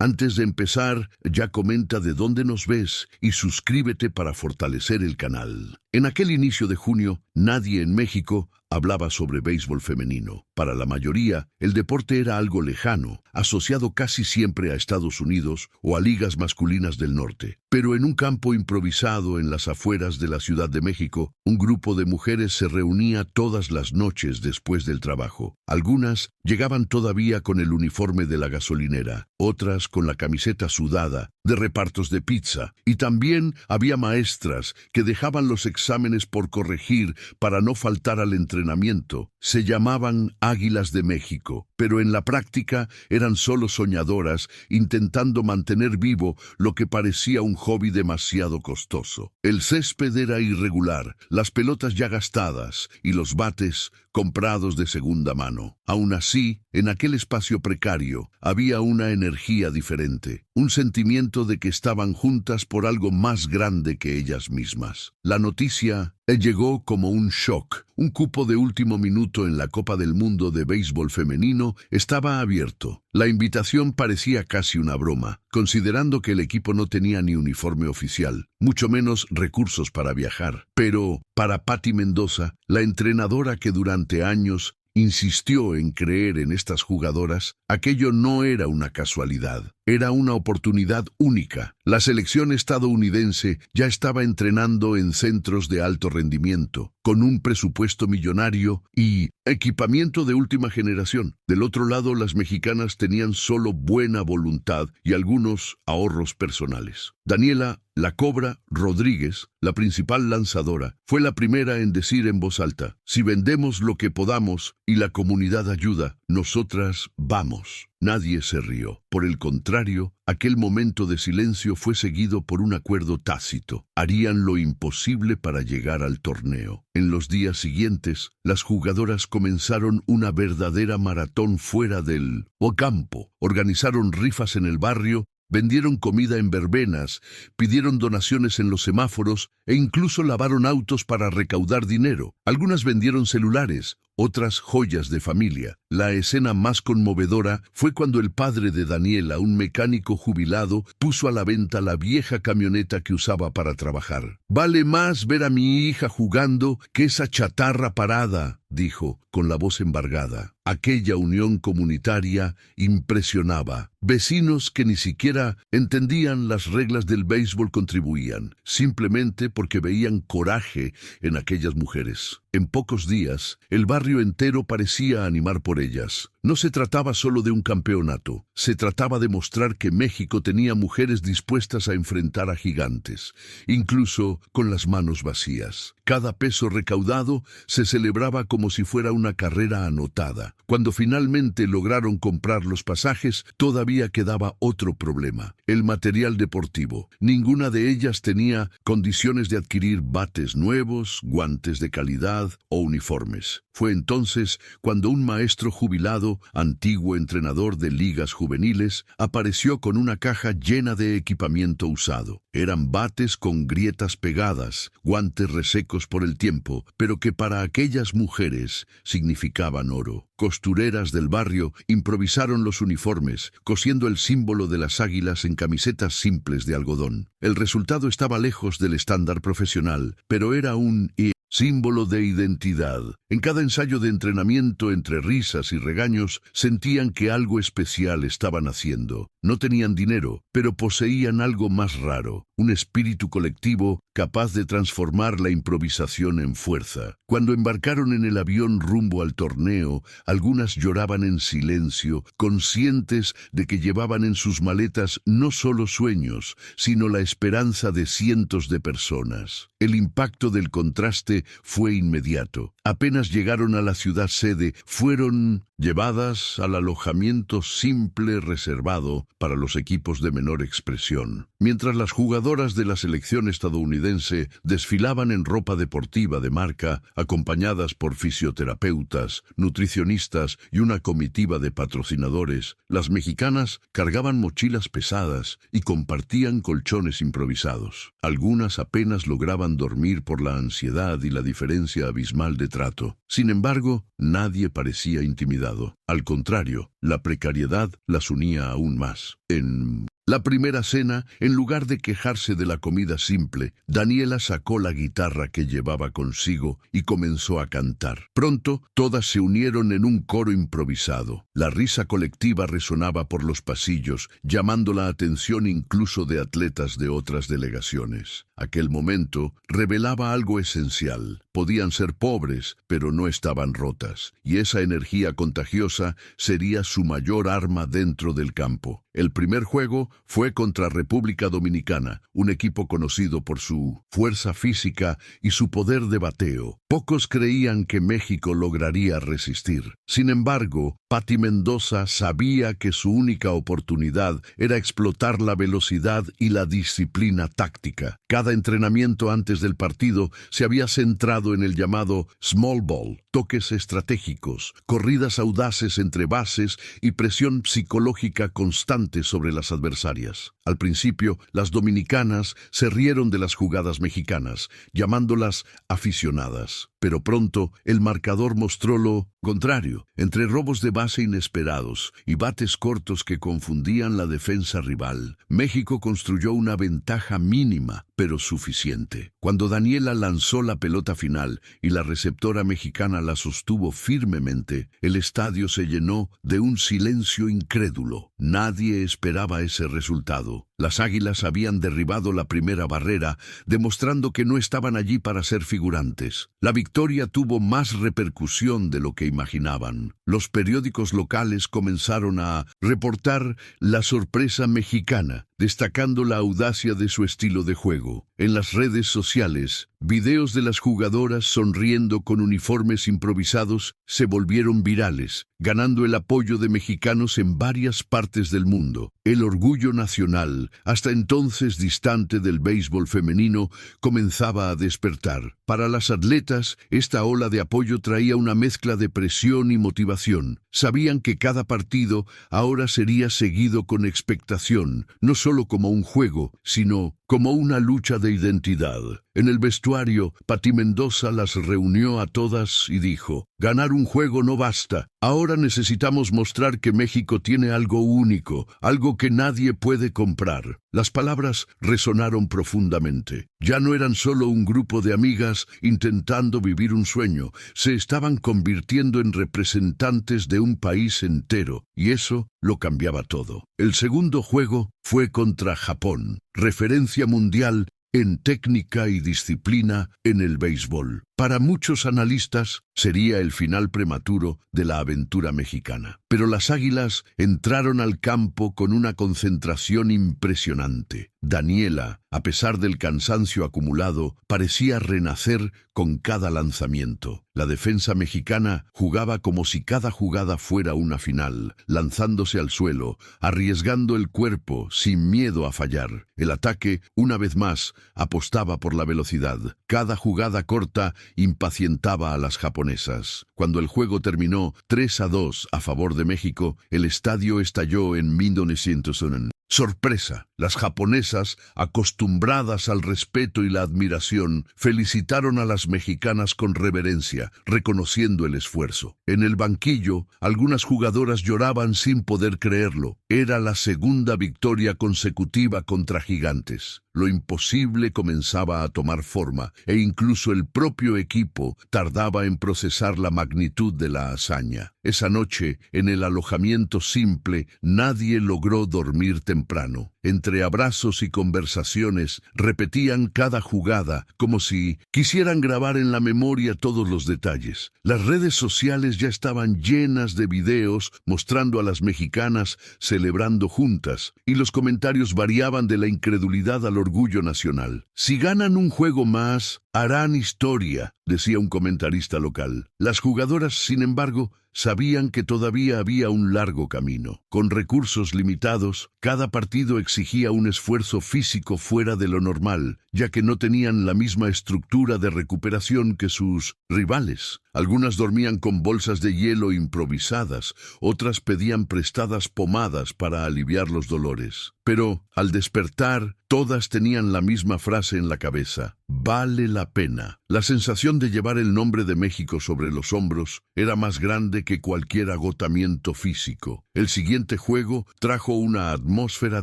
Antes de empezar, ya comenta de dónde nos ves y suscríbete para fortalecer el canal. En aquel inicio de junio, nadie en México hablaba sobre béisbol femenino. Para la mayoría, el deporte era algo lejano, asociado casi siempre a Estados Unidos o a ligas masculinas del norte. Pero en un campo improvisado en las afueras de la Ciudad de México, un grupo de mujeres se reunía todas las noches después del trabajo. Algunas llegaban todavía con el uniforme de la gasolinera, otras con la camiseta sudada, de repartos de pizza, y también había maestras que dejaban los exámenes por corregir para no faltar al entrenamiento. Se llamaban Águilas de México, pero en la práctica eran solo soñadoras intentando mantener vivo lo que parecía un hobby demasiado costoso. El césped era irregular, las pelotas ya gastadas y los bates comprados de segunda mano. Aún así, en aquel espacio precario había una energía diferente, un sentimiento de que estaban juntas por algo más grande que ellas mismas. La noticia llegó como un shock. Un cupo de último minuto en la Copa del Mundo de béisbol femenino estaba abierto. La invitación parecía casi una broma, considerando que el equipo no tenía ni uniforme oficial, mucho menos recursos para viajar. Pero, para Patti Mendoza, la entrenadora que durante años insistió en creer en estas jugadoras, aquello no era una casualidad, era una oportunidad única. La selección estadounidense ya estaba entrenando en centros de alto rendimiento, con un presupuesto millonario y equipamiento de última generación. Del otro lado, las mexicanas tenían solo buena voluntad y algunos ahorros personales. Daniela "La Cobra" Rodríguez, la principal lanzadora, fue la primera en decir en voz alta: "Si vendemos lo que podamos y la comunidad ayuda, nosotras vamos". Nadie se rió. Por el contrario, aquel momento de silencio fue seguido por un acuerdo tácito. Harían lo imposible para llegar al torneo. En los días siguientes, las jugadoras comenzaron una verdadera maratón fuera del campo. Organizaron rifas en el barrio, vendieron comida en verbenas, pidieron donaciones en los semáforos e incluso lavaron autos para recaudar dinero. Algunas vendieron celulares, otras joyas de familia. La escena más conmovedora fue cuando el padre de Daniela, un mecánico jubilado, puso a la venta la vieja camioneta que usaba para trabajar. "Vale más ver a mi hija jugando que esa chatarra parada", dijo, con la voz embargada. Aquella unión comunitaria impresionaba. Vecinos que ni siquiera entendían las reglas del béisbol contribuían, simplemente porque veían coraje en aquellas mujeres. En pocos días, el barrio entero parecía animar por ellas. No se trataba solo de un campeonato, se trataba de mostrar que México tenía mujeres dispuestas a enfrentar a gigantes, incluso con las manos vacías. Cada peso recaudado se celebraba como si fuera una carrera anotada. Cuando finalmente lograron comprar los pasajes, todavía quedaba otro problema: el material deportivo. Ninguna de ellas tenía condiciones de adquirir bates nuevos, guantes de calidad o uniformes. Fue entonces cuando un maestro jubilado, antiguo entrenador de ligas juveniles, apareció con una caja llena de equipamiento usado. Eran bates con grietas pegadas, guantes resecos por el tiempo, pero que para aquellas mujeres significaban oro. Costureras del barrio improvisaron los uniformes, cosiendo el símbolo de las águilas en camisetas simples de algodón. El resultado estaba lejos del estándar profesional, pero era un símbolo de identidad. En cada ensayo de entrenamiento, entre risas y regaños, sentían que algo especial estaban haciendo. No tenían dinero, pero poseían algo más raro: un espíritu colectivo capaz de transformar la improvisación en fuerza. Cuando embarcaron en el avión rumbo al torneo, algunas lloraban en silencio, conscientes de que llevaban en sus maletas no solo sueños, sino la esperanza de cientos de personas. El impacto del contraste fue inmediato. Apenas llegaron a la ciudad sede, fueron llevadas al alojamiento simple reservado para los equipos de menor expresión. Mientras las jugadoras de la selección estadounidense desfilaban en ropa deportiva de marca, acompañadas por fisioterapeutas, nutricionistas y una comitiva de patrocinadores, las mexicanas cargaban mochilas pesadas y compartían colchones improvisados. Algunas apenas lograban dormir por la ansiedad y la diferencia abismal de trato. Sin embargo, nadie parecía intimidado. distanciado. Al contrario, la precariedad las unía aún más. En la primera cena, en lugar de quejarse de la comida simple, Daniela sacó la guitarra que llevaba consigo y comenzó a cantar. Pronto, todas se unieron en un coro improvisado. La risa colectiva resonaba por los pasillos, llamando la atención incluso de atletas de otras delegaciones. Aquel momento revelaba algo esencial. Podían ser pobres, pero no estaban rotas, y esa energía contagiosa sería su mayor arma dentro del campo. El primer juego fue contra República Dominicana, un equipo conocido por su fuerza física y su poder de bateo. Pocos creían que México lograría resistir. Sin embargo, Pati Mendoza sabía que su única oportunidad era explotar la velocidad y la disciplina táctica. Cada entrenamiento antes del partido se había centrado en el llamado small ball, toques estratégicos, corridas audaces entre bases y presión psicológica constante sobre las adversarias. Al principio, las dominicanas se rieron de las jugadas mexicanas, llamándolas aficionadas. Pero pronto el marcador mostró lo contrario. Entre robos de base inesperados y bates cortos que confundían la defensa rival, México construyó una ventaja mínima, pero suficiente. Cuando Daniela lanzó la pelota final y la receptora mexicana la sostuvo firmemente, el estadio se llenó de un silencio incrédulo. Nadie esperaba ese resultado. Las Águilas habían derribado la primera barrera, demostrando que no estaban allí para ser figurantes. La victoria tuvo más repercusión de lo que imaginaban. Los periódicos locales comenzaron a reportar la sorpresa mexicana, destacando la audacia de su estilo de juego. En las redes sociales, videos de las jugadoras sonriendo con uniformes improvisados se volvieron virales, ganando el apoyo de mexicanos en varias partes del mundo. El orgullo nacional, hasta entonces distante del béisbol femenino, comenzaba a despertar. Para las atletas, esta ola de apoyo traía una mezcla de presión y motivación. Sabían que cada partido ahora sería seguido con expectación, no solo como un juego, sino como una lucha de identidad. En el vestuario, Pati Mendoza las reunió a todas y dijo: ganar un juego no basta. Ahora necesitamos mostrar que México tiene algo único, algo que nadie puede comprar. Las palabras resonaron profundamente. Ya no eran solo un grupo de amigas intentando vivir un sueño, se estaban convirtiendo en representantes de un país entero, y eso lo cambiaba todo. El segundo juego fue contra Japón, referencia mundial en técnica y disciplina en el béisbol. Para muchos analistas, sería el final prematuro de la aventura mexicana. Pero las Águilas entraron al campo con una concentración impresionante. Daniela, a pesar del cansancio acumulado, parecía renacer con cada lanzamiento. La defensa mexicana jugaba como si cada jugada fuera una final, lanzándose al suelo, arriesgando el cuerpo sin miedo a fallar. El ataque, una vez más, apostaba por la velocidad. Cada jugada corta impacientaba a las japonesas. Cuando el juego terminó 3-2 a favor de México, el estadio estalló en 1901. Sorpresa. Las japonesas, acostumbradas al respeto y la admiración, felicitaron a las mexicanas con reverencia, reconociendo el esfuerzo. En el banquillo, algunas jugadoras lloraban sin poder creerlo. Era la segunda victoria consecutiva contra gigantes. Lo imposible comenzaba a tomar forma, e incluso el propio equipo tardaba en procesar la magnitud de la hazaña. Esa noche, en el alojamiento simple, nadie logró dormir temprano. Entre abrazos y conversaciones, repetían cada jugada, como si quisieran grabar en la memoria todos los detalles. Las redes sociales ya estaban llenas de videos mostrando a las mexicanas celebrando juntas, y los comentarios variaban de la incredulidad al orgullo nacional. Si ganan un juego más, harán historia, decía un comentarista local. Las jugadoras, sin embargo, sabían que todavía había un largo camino. Con recursos limitados, cada partido exigía un esfuerzo físico fuera de lo normal, ya que no tenían la misma estructura de recuperación que sus rivales. Algunas dormían con bolsas de hielo improvisadas, otras pedían prestadas pomadas para aliviar los dolores. Pero, al despertar, todas tenían la misma frase en la cabeza: vale la pena. La sensación de llevar el nombre de México sobre los hombros era más grande que cualquier agotamiento físico. El siguiente juego trajo una atmósfera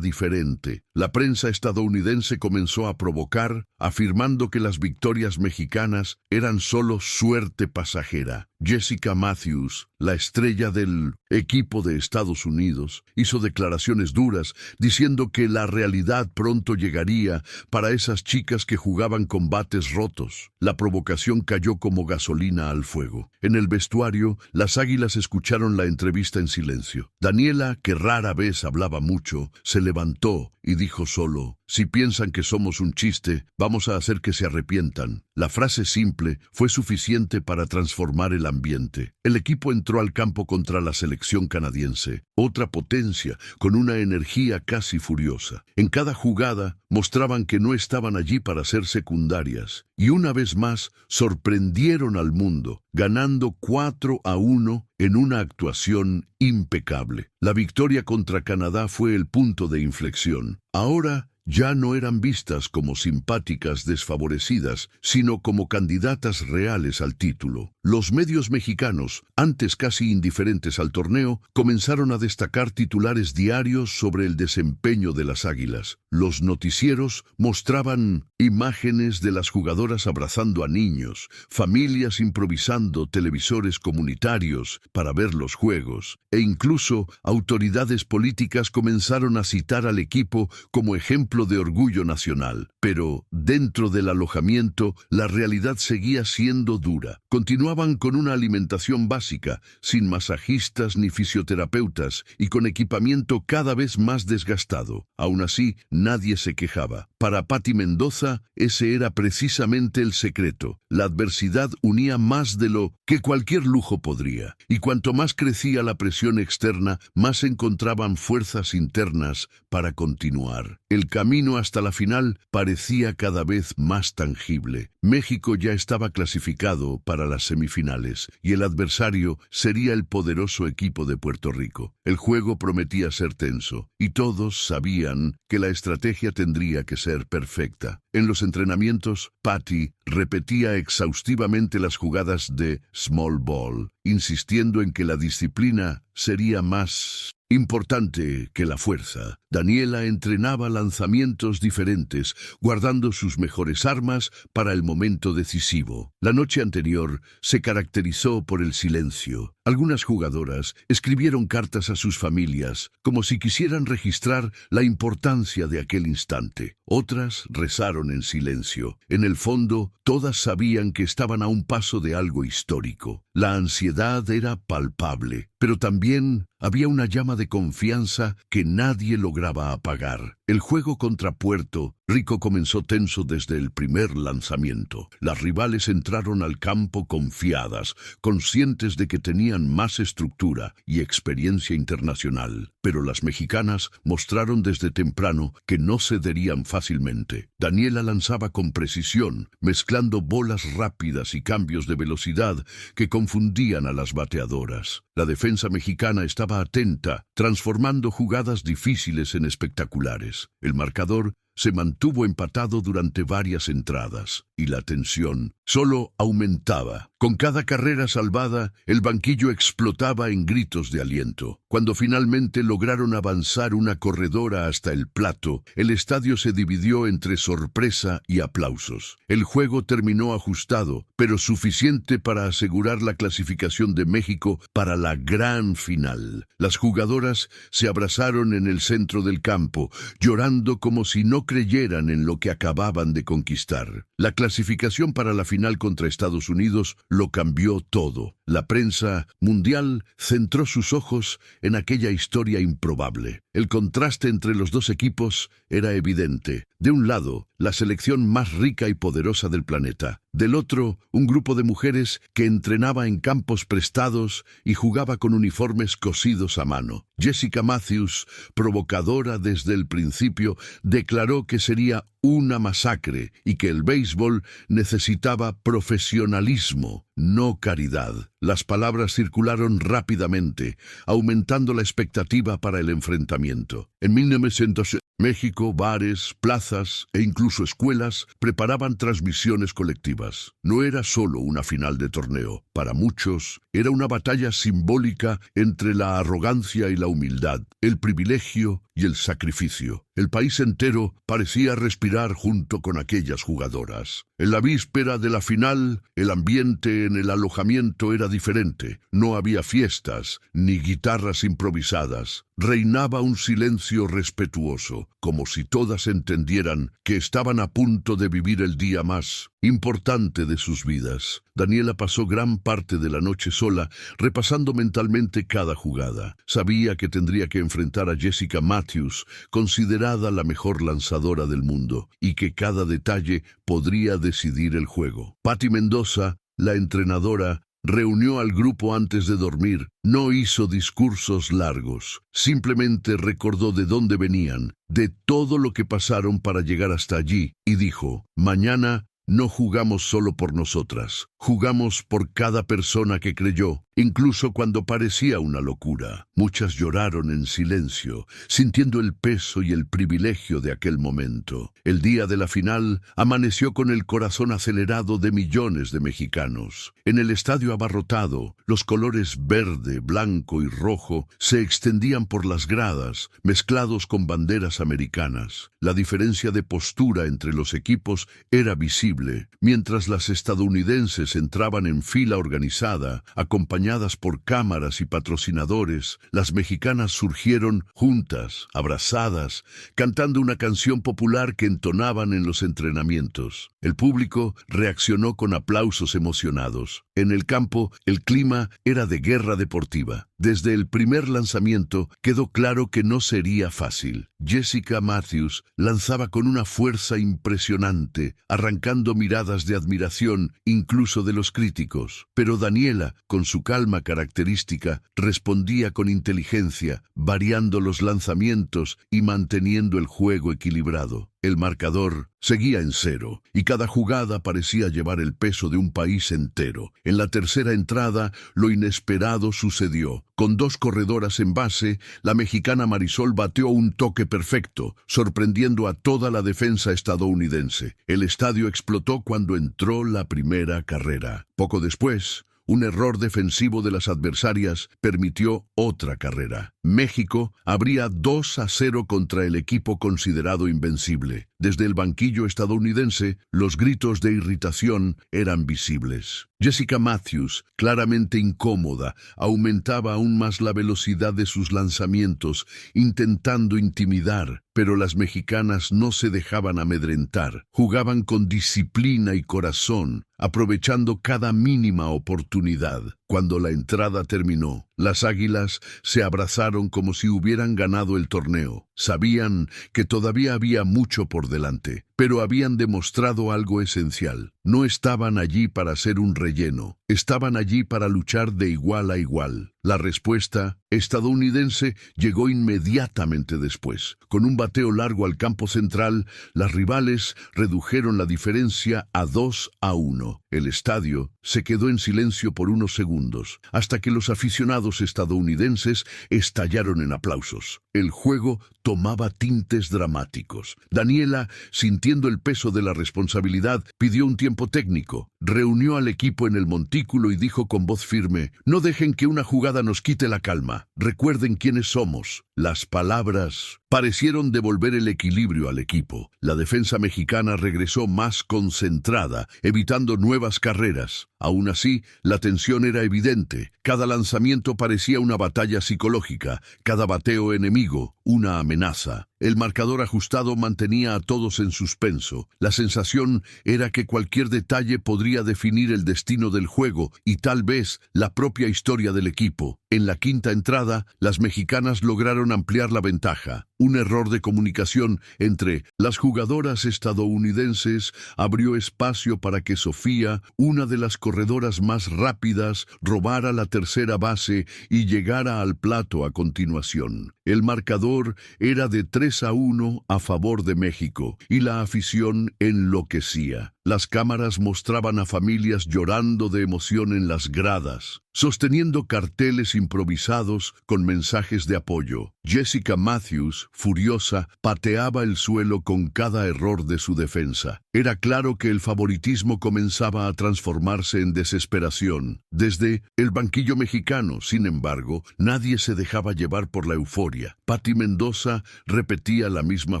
diferente. La prensa estadounidense comenzó a provocar, afirmando que las victorias mexicanas eran solo suerte pasajera. Jessica Matthews, la estrella del equipo de Estados Unidos, hizo declaraciones duras diciendo que la realidad pronto llegaría para esas chicas que jugaban con bates rotos. La provocación cayó como gasolina al fuego. En el vestuario, las Águilas escucharon la entrevista en silencio. Daniela, que rara vez hablaba mucho, se levantó y dijo solo: si piensan que somos un chiste, vamos a hacer que se arrepientan. La frase simple fue suficiente para transformar el ambiente. El equipo entró al campo contra la selección canadiense, otra potencia, con una energía casi furiosa. En cada jugada mostraban que no estaban allí para ser secundarias, y una vez más sorprendieron al mundo, ganando 4-1 en una actuación impecable. La victoria contra Canadá fue el punto de inflexión. Ahora ya no eran vistas como simpáticas desfavorecidas, sino como candidatas reales al título. Los medios mexicanos, antes casi indiferentes al torneo, comenzaron a destacar titulares diarios sobre el desempeño de las Águilas. Los noticieros mostraban imágenes de las jugadoras abrazando a niños, familias improvisando televisores comunitarios para ver los juegos, e incluso autoridades políticas comenzaron a citar al equipo como ejemplo de orgullo nacional. Pero, dentro del alojamiento, la realidad seguía siendo dura. Continuaban con una alimentación básica, sin masajistas ni fisioterapeutas, y con equipamiento cada vez más desgastado. Aún así, nadie se quejaba. Para Pati Mendoza, ese era precisamente el secreto. La adversidad unía más de lo que cualquier lujo podría. Y cuanto más crecía la presión externa, más encontraban fuerzas internas para continuar. El camino hasta la final parecía cada vez más tangible. México ya estaba clasificado para las semifinales y el adversario sería el poderoso equipo de Puerto Rico. El juego prometía ser tenso y todos sabían que la estrategia tendría que ser perfecta. En los entrenamientos, Pati repetía exhaustivamente las jugadas de small ball, insistiendo en que la disciplina sería más importante que la fuerza. Daniela entrenaba lanzamientos diferentes, guardando sus mejores armas para el momento decisivo. La noche anterior se caracterizó por el silencio. Algunas jugadoras escribieron cartas a sus familias, como si quisieran registrar la importancia de aquel instante. Otras rezaron en silencio. En el fondo, todas sabían que estaban a un paso de algo histórico. La ansiedad era palpable, pero también había una llama de confianza que nadie lograba apagar. El juego contra Puerto Rico comenzó tenso desde el primer lanzamiento. Las rivales entraron al campo confiadas, conscientes de que tenían más estructura y experiencia internacional. Pero las mexicanas mostraron desde temprano que no cederían fácilmente. Daniela lanzaba con precisión, mezclando bolas rápidas y cambios de velocidad que confundían a las bateadoras. La defensa mexicana estaba atenta, transformando jugadas difíciles en espectaculares. El marcador se mantuvo empatado durante varias entradas, y la tensión solo aumentaba. Con cada carrera salvada, el banquillo explotaba en gritos de aliento. Cuando finalmente lograron avanzar una corredora hasta el plato, el estadio se dividió entre sorpresa y aplausos. El juego terminó ajustado, pero suficiente para asegurar la clasificación de México para la gran final. Las jugadoras se abrazaron en el centro del campo, llorando como si no creyeran en lo que acababan de conquistar. La clasificación para la final contra Estados Unidos lo cambió todo. La prensa mundial centró sus ojos en aquella historia improbable. El contraste entre los dos equipos era evidente. De un lado, la selección más rica y poderosa del planeta, Del otro, un grupo de mujeres que entrenaba en campos prestados y jugaba con uniformes cosidos a mano. Jessica Matthews, provocadora desde el principio, declaró que sería una masacre y que el béisbol necesitaba profesionalismo, no caridad. Las palabras circularon rápidamente, aumentando la expectativa para el enfrentamiento. En 1900, México, bares, plazas e incluso escuelas preparaban transmisiones colectivas. No era solo una final de torneo. Para muchos, era una batalla simbólica entre la arrogancia y la humildad, el privilegio y el sacrificio. El país entero parecía respirar junto con aquellas jugadoras. En la víspera de la final, el ambiente en el alojamiento era diferente. No había fiestas ni guitarras improvisadas. Reinaba un silencio respetuoso, como si todas entendieran que estaban a punto de vivir el día más importante de sus vidas. Daniela pasó gran parte de la noche sola, repasando mentalmente cada jugada. Sabía que tendría que enfrentar a Jessica Matthews, considerada la mejor lanzadora del mundo, y que cada detalle podría decidir el juego. Patti Mendoza, la entrenadora, reunió al grupo antes de dormir. No hizo discursos largos. Simplemente recordó de dónde venían, de todo lo que pasaron para llegar hasta allí, y dijo: mañana no jugamos solo por nosotras, jugamos por cada persona que creyó, incluso cuando parecía una locura. Muchas lloraron en silencio, sintiendo el peso y el privilegio de aquel momento. El día de la final amaneció con el corazón acelerado de millones de mexicanos. En el estadio abarrotado, los colores verde, blanco y rojo se extendían por las gradas, mezclados con banderas americanas. La diferencia de postura entre los equipos era visible. Mientras las estadounidenses entraban en fila organizada, acompañadas por cámaras y patrocinadores, las mexicanas surgieron juntas, abrazadas, cantando una canción popular que entonaban en los entrenamientos. El público reaccionó con aplausos emocionados. En el campo, el clima era de guerra deportiva. Desde el primer lanzamiento quedó claro que no sería fácil. Jessica Matthews lanzaba con una fuerza impresionante, arrancando miradas de admiración incluso de los críticos. Pero Daniela, con su calma característica, respondía con inteligencia, variando los lanzamientos y manteniendo el juego equilibrado. El marcador seguía en 0, y cada jugada parecía llevar el peso de un país entero. En la tercera entrada, lo inesperado sucedió. Con 2 corredoras en base, la mexicana Marisol bateó un toque perfecto, sorprendiendo a toda la defensa estadounidense. El estadio explotó cuando entró la primera carrera. Poco después, un error defensivo de las adversarias permitió otra carrera. México abría 2-0 contra el equipo considerado invencible. Desde el banquillo estadounidense, los gritos de irritación eran visibles. Jessica Matthews, claramente incómoda, aumentaba aún más la velocidad de sus lanzamientos, intentando intimidar, pero las mexicanas no se dejaban amedrentar. Jugaban con disciplina y corazón, aprovechando cada mínima oportunidad. Cuando la entrada terminó, las águilas se abrazaron como si hubieran ganado el torneo. Sabían que todavía había mucho por delante, pero habían demostrado algo esencial. No estaban allí para ser un relleno, estaban allí para luchar de igual a igual. La respuesta estadounidense llegó inmediatamente después. Con un bateo largo al campo central, las rivales redujeron la diferencia a 2-1. El estadio se quedó en silencio por unos segundos, hasta que los aficionados estadounidenses estallaron en aplausos. El juego tomaba tintes dramáticos. Daniela, sintiendo el peso de la responsabilidad, pidió un tiempo técnico. Reunió al equipo en el montículo y dijo con voz firme: «No dejen que una jugada nos quite la calma. Recuerden quiénes somos». Las palabras parecieron devolver el equilibrio al equipo. La defensa mexicana regresó más concentrada, evitando nuevas carreras. Aún así, la tensión era evidente. Cada lanzamiento parecía una batalla psicológica, cada bateo enemigo, una amenaza. El marcador ajustado mantenía a todos en suspenso. La sensación era que cualquier detalle podría definir el destino del juego y tal vez la propia historia del equipo. En la quinta entrada, las mexicanas lograron ampliar la ventaja. Un error de comunicación entre las jugadoras estadounidenses abrió espacio para que Sofía, una de las corredoras más rápidas, robara la tercera base y llegara al plato a continuación. El marcador era de 3-1 a favor de México y la afición enloquecía. Las cámaras mostraban a familias llorando de emoción en las gradas, sosteniendo carteles improvisados con mensajes de apoyo. Jessica Matthews, furiosa, pateaba el suelo con cada error de su defensa. Era claro que el favoritismo comenzaba a transformarse en desesperación. Desde el banquillo mexicano, sin embargo, nadie se dejaba llevar por la euforia. Pati Mendoza repetía la misma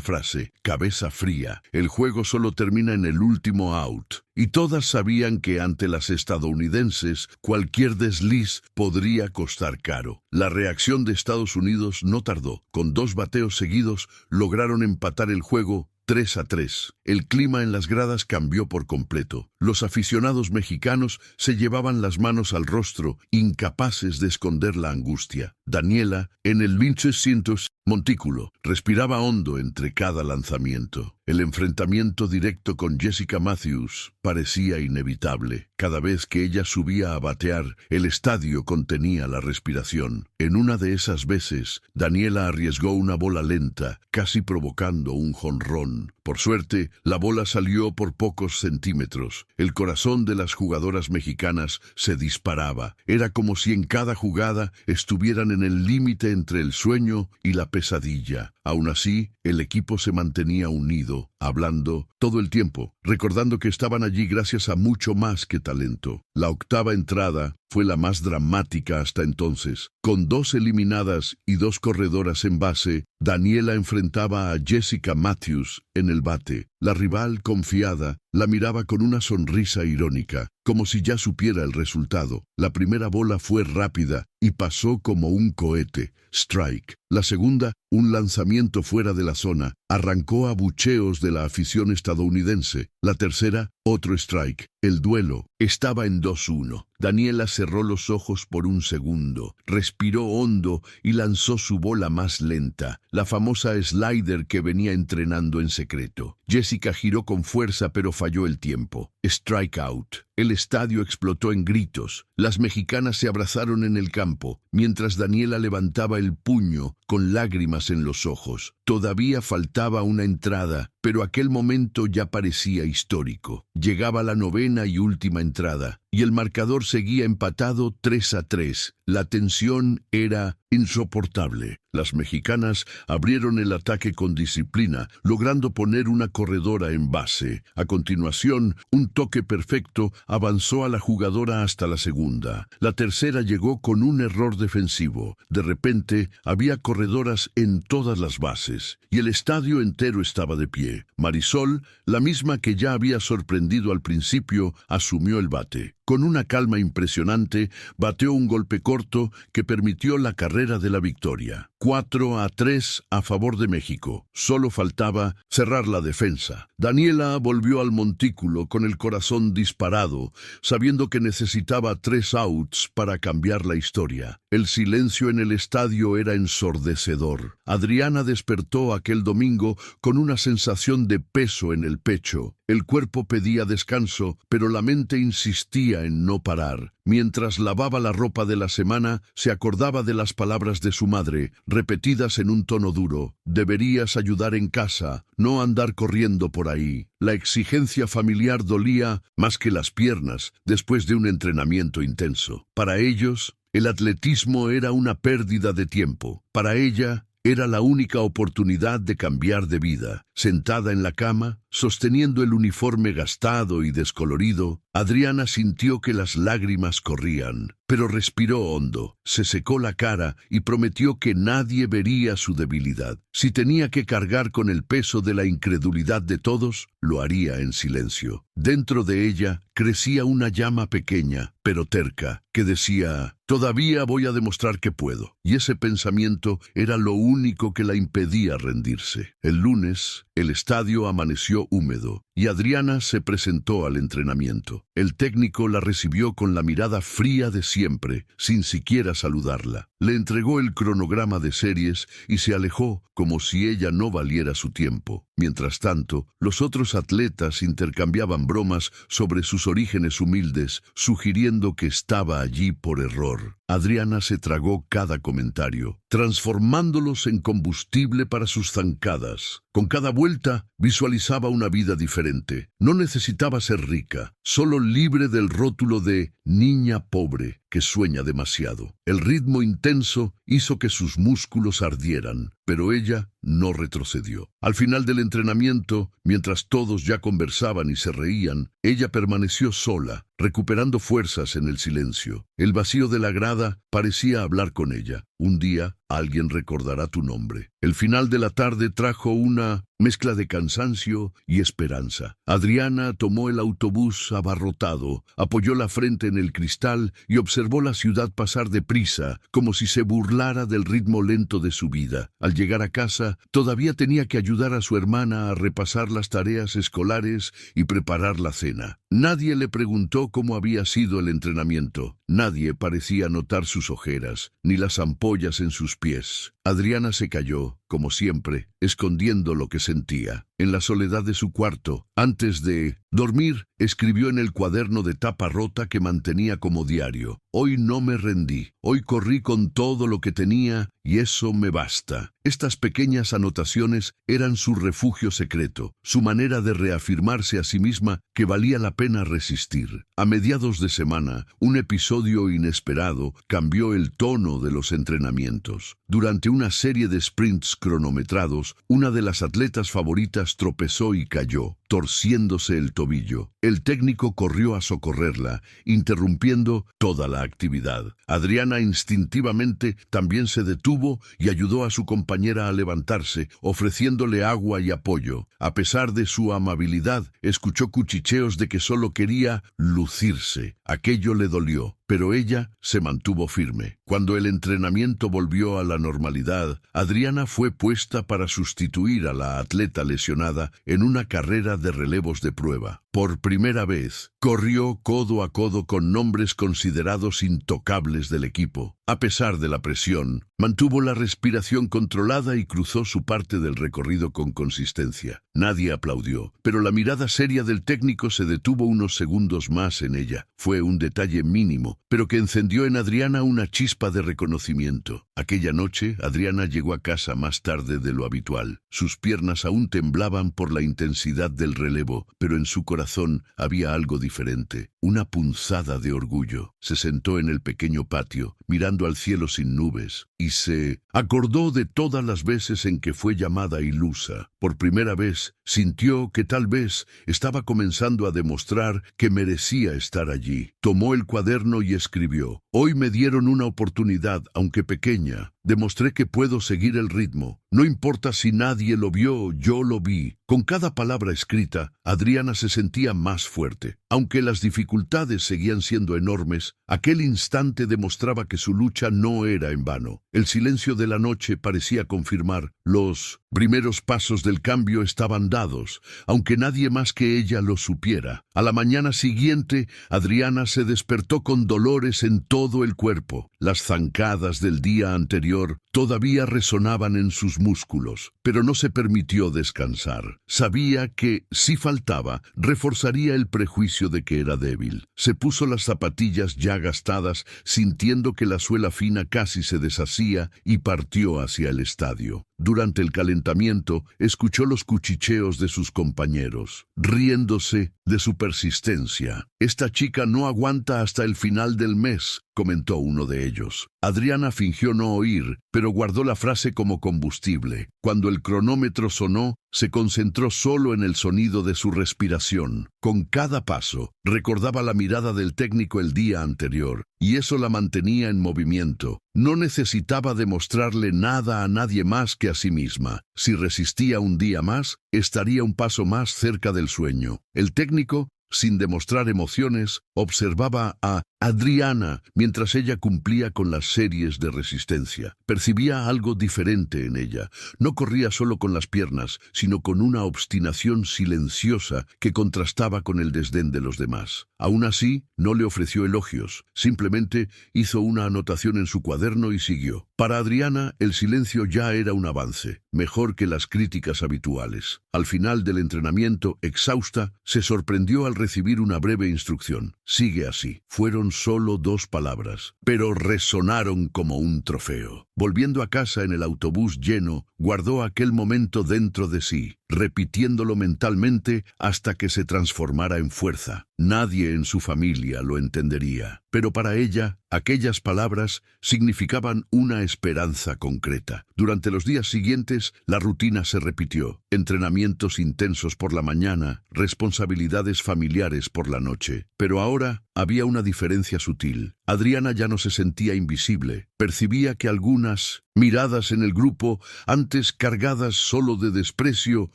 frase: cabeza fría, el juego solo termina en el último out. Y todas sabían que ante las estadounidenses cualquier desliz podría costar caro. La reacción de Estados Unidos no tardó. Con 2 bateos seguidos lograron empatar el juego 3-3. El clima en las gradas cambió por completo. Los aficionados mexicanos se llevaban las manos al rostro, incapaces de esconder la angustia. Daniela, en el 1500 montículo, respiraba hondo entre cada lanzamiento. El enfrentamiento directo con Jessica Matthews parecía inevitable. Cada vez que ella subía a batear, el estadio contenía la respiración. En una de esas veces, Daniela arriesgó una bola lenta, casi provocando un jonrón. Por suerte, la bola salió por pocos centímetros. El corazón de las jugadoras mexicanas se disparaba. Era como si en cada jugada estuvieran en el límite entre el sueño y la pesadilla. Aún así, el equipo se mantenía unido, hablando todo el tiempo, recordando que estaban allí gracias a mucho más que talento. La octava entrada fue la más dramática hasta entonces. Con 2 eliminadas y 2 corredoras en base, Daniela enfrentaba a Jessica Matthews en el bate. La rival, confiada, la miraba con una sonrisa irónica, como si ya supiera el resultado. La primera bola fue rápida y pasó como un cohete. Strike. La segunda, un lanzamiento fuera de la zona, arrancó abucheos de la afición estadounidense. La tercera, otro strike. El duelo estaba en 2-1. Daniela cerró los ojos por un segundo, respiró hondo y lanzó su bola más lenta, la famosa slider que venía entrenando en secreto. Jessica giró con fuerza pero falló el tiempo. Strikeout. El estadio explotó en gritos. Las mexicanas se abrazaron en el campo, mientras Daniela levantaba el puño con lágrimas en los ojos. Todavía faltaba una entrada, pero aquel momento ya parecía histórico. Llegaba la 9ª y última entrada, y el marcador seguía empatado 3-3. La tensión era insoportable. Las mexicanas abrieron el ataque con disciplina, logrando poner una corredora en base. A continuación, un toque perfecto avanzó a la jugadora hasta la segunda. La tercera llegó con un error defensivo. De repente, había corredoras en todas las bases, y el estadio entero estaba de pie. Marisol, la misma que ya había sorprendido al principio, asumió el bate. Con una calma impresionante, bateó un golpe corto que permitió la carrera de la victoria. 4-3 a favor de México. Solo faltaba cerrar la defensa. Daniela volvió al montículo con el corazón disparado, sabiendo que necesitaba 3 outs para cambiar la historia. El silencio en el estadio era ensordecedor. Adriana despertó aquel domingo con una sensación de peso en el pecho. El cuerpo pedía descanso, pero la mente insistía en no parar. Mientras lavaba la ropa de la semana, se acordaba de las palabras de su madre, repetidas en un tono duro. Deberías ayudar en casa, no andar corriendo por ahí. La exigencia familiar dolía más que las piernas después de un entrenamiento intenso. Para ellos, el atletismo era una pérdida de tiempo. Para ella, era la única oportunidad de cambiar de vida. Sentada en la cama, sosteniendo el uniforme gastado y descolorido, Adriana sintió que las lágrimas corrían, pero respiró hondo, se secó la cara y prometió que nadie vería su debilidad. Si tenía que cargar con el peso de la incredulidad de todos, lo haría en silencio. Dentro de ella crecía una llama pequeña, pero terca, que decía: «Todavía voy a demostrar que puedo». Y ese pensamiento era lo único que la impedía rendirse. El lunes, el estadio amaneció húmedo y Adriana se presentó al entrenamiento. El técnico la recibió con la mirada fría de siempre, sin siquiera saludarla. Le entregó el cronograma de series y se alejó como si ella no valiera su tiempo. Mientras tanto, los otros atletas intercambiaban bromas sobre sus orígenes humildes, sugiriendo que estaba allí por error. Adriana se tragó cada comentario, transformándolos en combustible para sus zancadas. Con cada vuelta, visualizaba una vida diferente. No necesitaba ser rica, solo libre del rótulo de niña pobre que sueña demasiado. El ritmo intenso hizo que sus músculos ardieran, pero ella no retrocedió. Al final del entrenamiento, mientras todos ya conversaban y se reían, ella permaneció sola, recuperando fuerzas en el silencio. El vacío de la grada parecía hablar con ella. Un día, alguien recordará tu nombre. El final de la tarde trajo una mezcla de cansancio y esperanza. Adriana tomó el autobús abarrotado, apoyó la frente en el cristal y observó la ciudad pasar deprisa, como si se burlara del ritmo lento de su vida. Al llegar a casa, todavía tenía que ayudar a su hermana a repasar las tareas escolares y preparar la cena. Nadie le preguntó cómo había sido el entrenamiento. Nadie parecía notar sus ojeras, ni las ampollas en sus pies. Adriana se calló, como siempre, escondiendo lo que sentía. En la soledad de su cuarto, antes de dormir, escribió en el cuaderno de tapa rota que mantenía como diario: «Hoy no me rendí, hoy corrí con todo lo que tenía y eso me basta». Estas pequeñas anotaciones eran su refugio secreto, su manera de reafirmarse a sí misma que valía la pena resistir. A mediados de semana, un episodio inesperado cambió el tono de los entrenamientos. Durante una serie de sprints cronometrados, una de las atletas favoritas tropezó y cayó, torciéndose el tobillo. El técnico corrió a socorrerla, interrumpiendo toda la actividad. Adriana instintivamente también se detuvo y ayudó a su compañera a levantarse, ofreciéndole agua y apoyo. A pesar de su amabilidad, escuchó cuchicheos de que solo quería lucirse. Aquello le dolió, pero ella se mantuvo firme. Cuando el entrenamiento volvió a la normalidad, Adriana fue puesta para sustituir a la atleta lesionada en una carrera de relevos de prueba. Por primera vez, corrió codo a codo con nombres considerados intocables del equipo. A pesar de la presión, mantuvo la respiración controlada y cruzó su parte del recorrido con consistencia. Nadie aplaudió, pero la mirada seria del técnico se detuvo unos segundos más en ella. Fue un detalle mínimo, pero que encendió en Adriana una chispa de reconocimiento. Aquella noche, Adriana llegó a casa más tarde de lo habitual. Sus piernas aún temblaban por la intensidad del relevo, pero en su corazón había algo diferente, una punzada de orgullo. Se sentó en el pequeño patio, mirando al cielo sin nubes, y se acordó de todas las veces en que fue llamada ilusa. Por primera vez, sintió que tal vez estaba comenzando a demostrar que merecía estar allí. Tomó el cuaderno y escribió: «Hoy me dieron una oportunidad, aunque pequeña. Demostré que puedo seguir el ritmo. No importa si nadie lo vio, yo lo vi». Con cada palabra escrita, Adriana se sentía más fuerte. Aunque las dificultades seguían siendo enormes, aquel instante demostraba que su lucha no era en vano. El silencio de la noche parecía confirmar: los primeros pasos del cambio estaban dados, aunque nadie más que ella lo supiera. A la mañana siguiente, Adriana se despertó con dolores en todo el cuerpo. Las zancadas del día anterior todavía resonaban en sus músculos, pero no se permitió descansar. Sabía que, si faltaba, reforzaría el prejuicio de que era débil. Se puso las zapatillas ya gastadas, sintiendo que la suela fina casi se deshacía, y partió hacia el estadio. Durante el calentamiento, escuchó los cuchicheos de sus compañeros, riéndose de su persistencia. «Esta chica no aguanta hasta el final del mes», comentó uno de ellos. Adriana fingió no oír, pero guardó la frase como combustible. Cuando el cronómetro sonó, Se concentró solo en el sonido de su respiración. Con cada paso, recordaba la mirada del técnico el día anterior, y eso la mantenía en movimiento. No necesitaba demostrarle nada a nadie más que a sí misma. Si resistía un día más, estaría un paso más cerca del sueño. El técnico, sin demostrar emociones, observaba a Adriana mientras ella cumplía con las series de resistencia. Percibía algo diferente en ella. No corría solo con las piernas, sino con una obstinación silenciosa que contrastaba con el desdén de los demás. Aún así, no le ofreció elogios. Simplemente hizo una anotación en su cuaderno y siguió. Para Adriana, el silencio ya era un avance, mejor que las críticas habituales. Al final del entrenamiento, exhausta, se sorprendió al recibir una breve instrucción. Sigue así. Fueron solo 2 palabras, pero resonaron como un trofeo. Volviendo a casa en el autobús lleno, guardó aquel momento dentro de sí, repitiéndolo mentalmente hasta que se transformara en fuerza. Nadie en su familia lo entendería, pero para ella, aquellas palabras significaban una esperanza concreta. Durante los días siguientes, la rutina se repitió. Entrenamientos intensos por la mañana, responsabilidades familiares por la noche. Pero ahora había una diferencia sutil. Adriana ya no se sentía invisible. Percibía que algunas miradas en el grupo, antes cargadas solo de desprecio,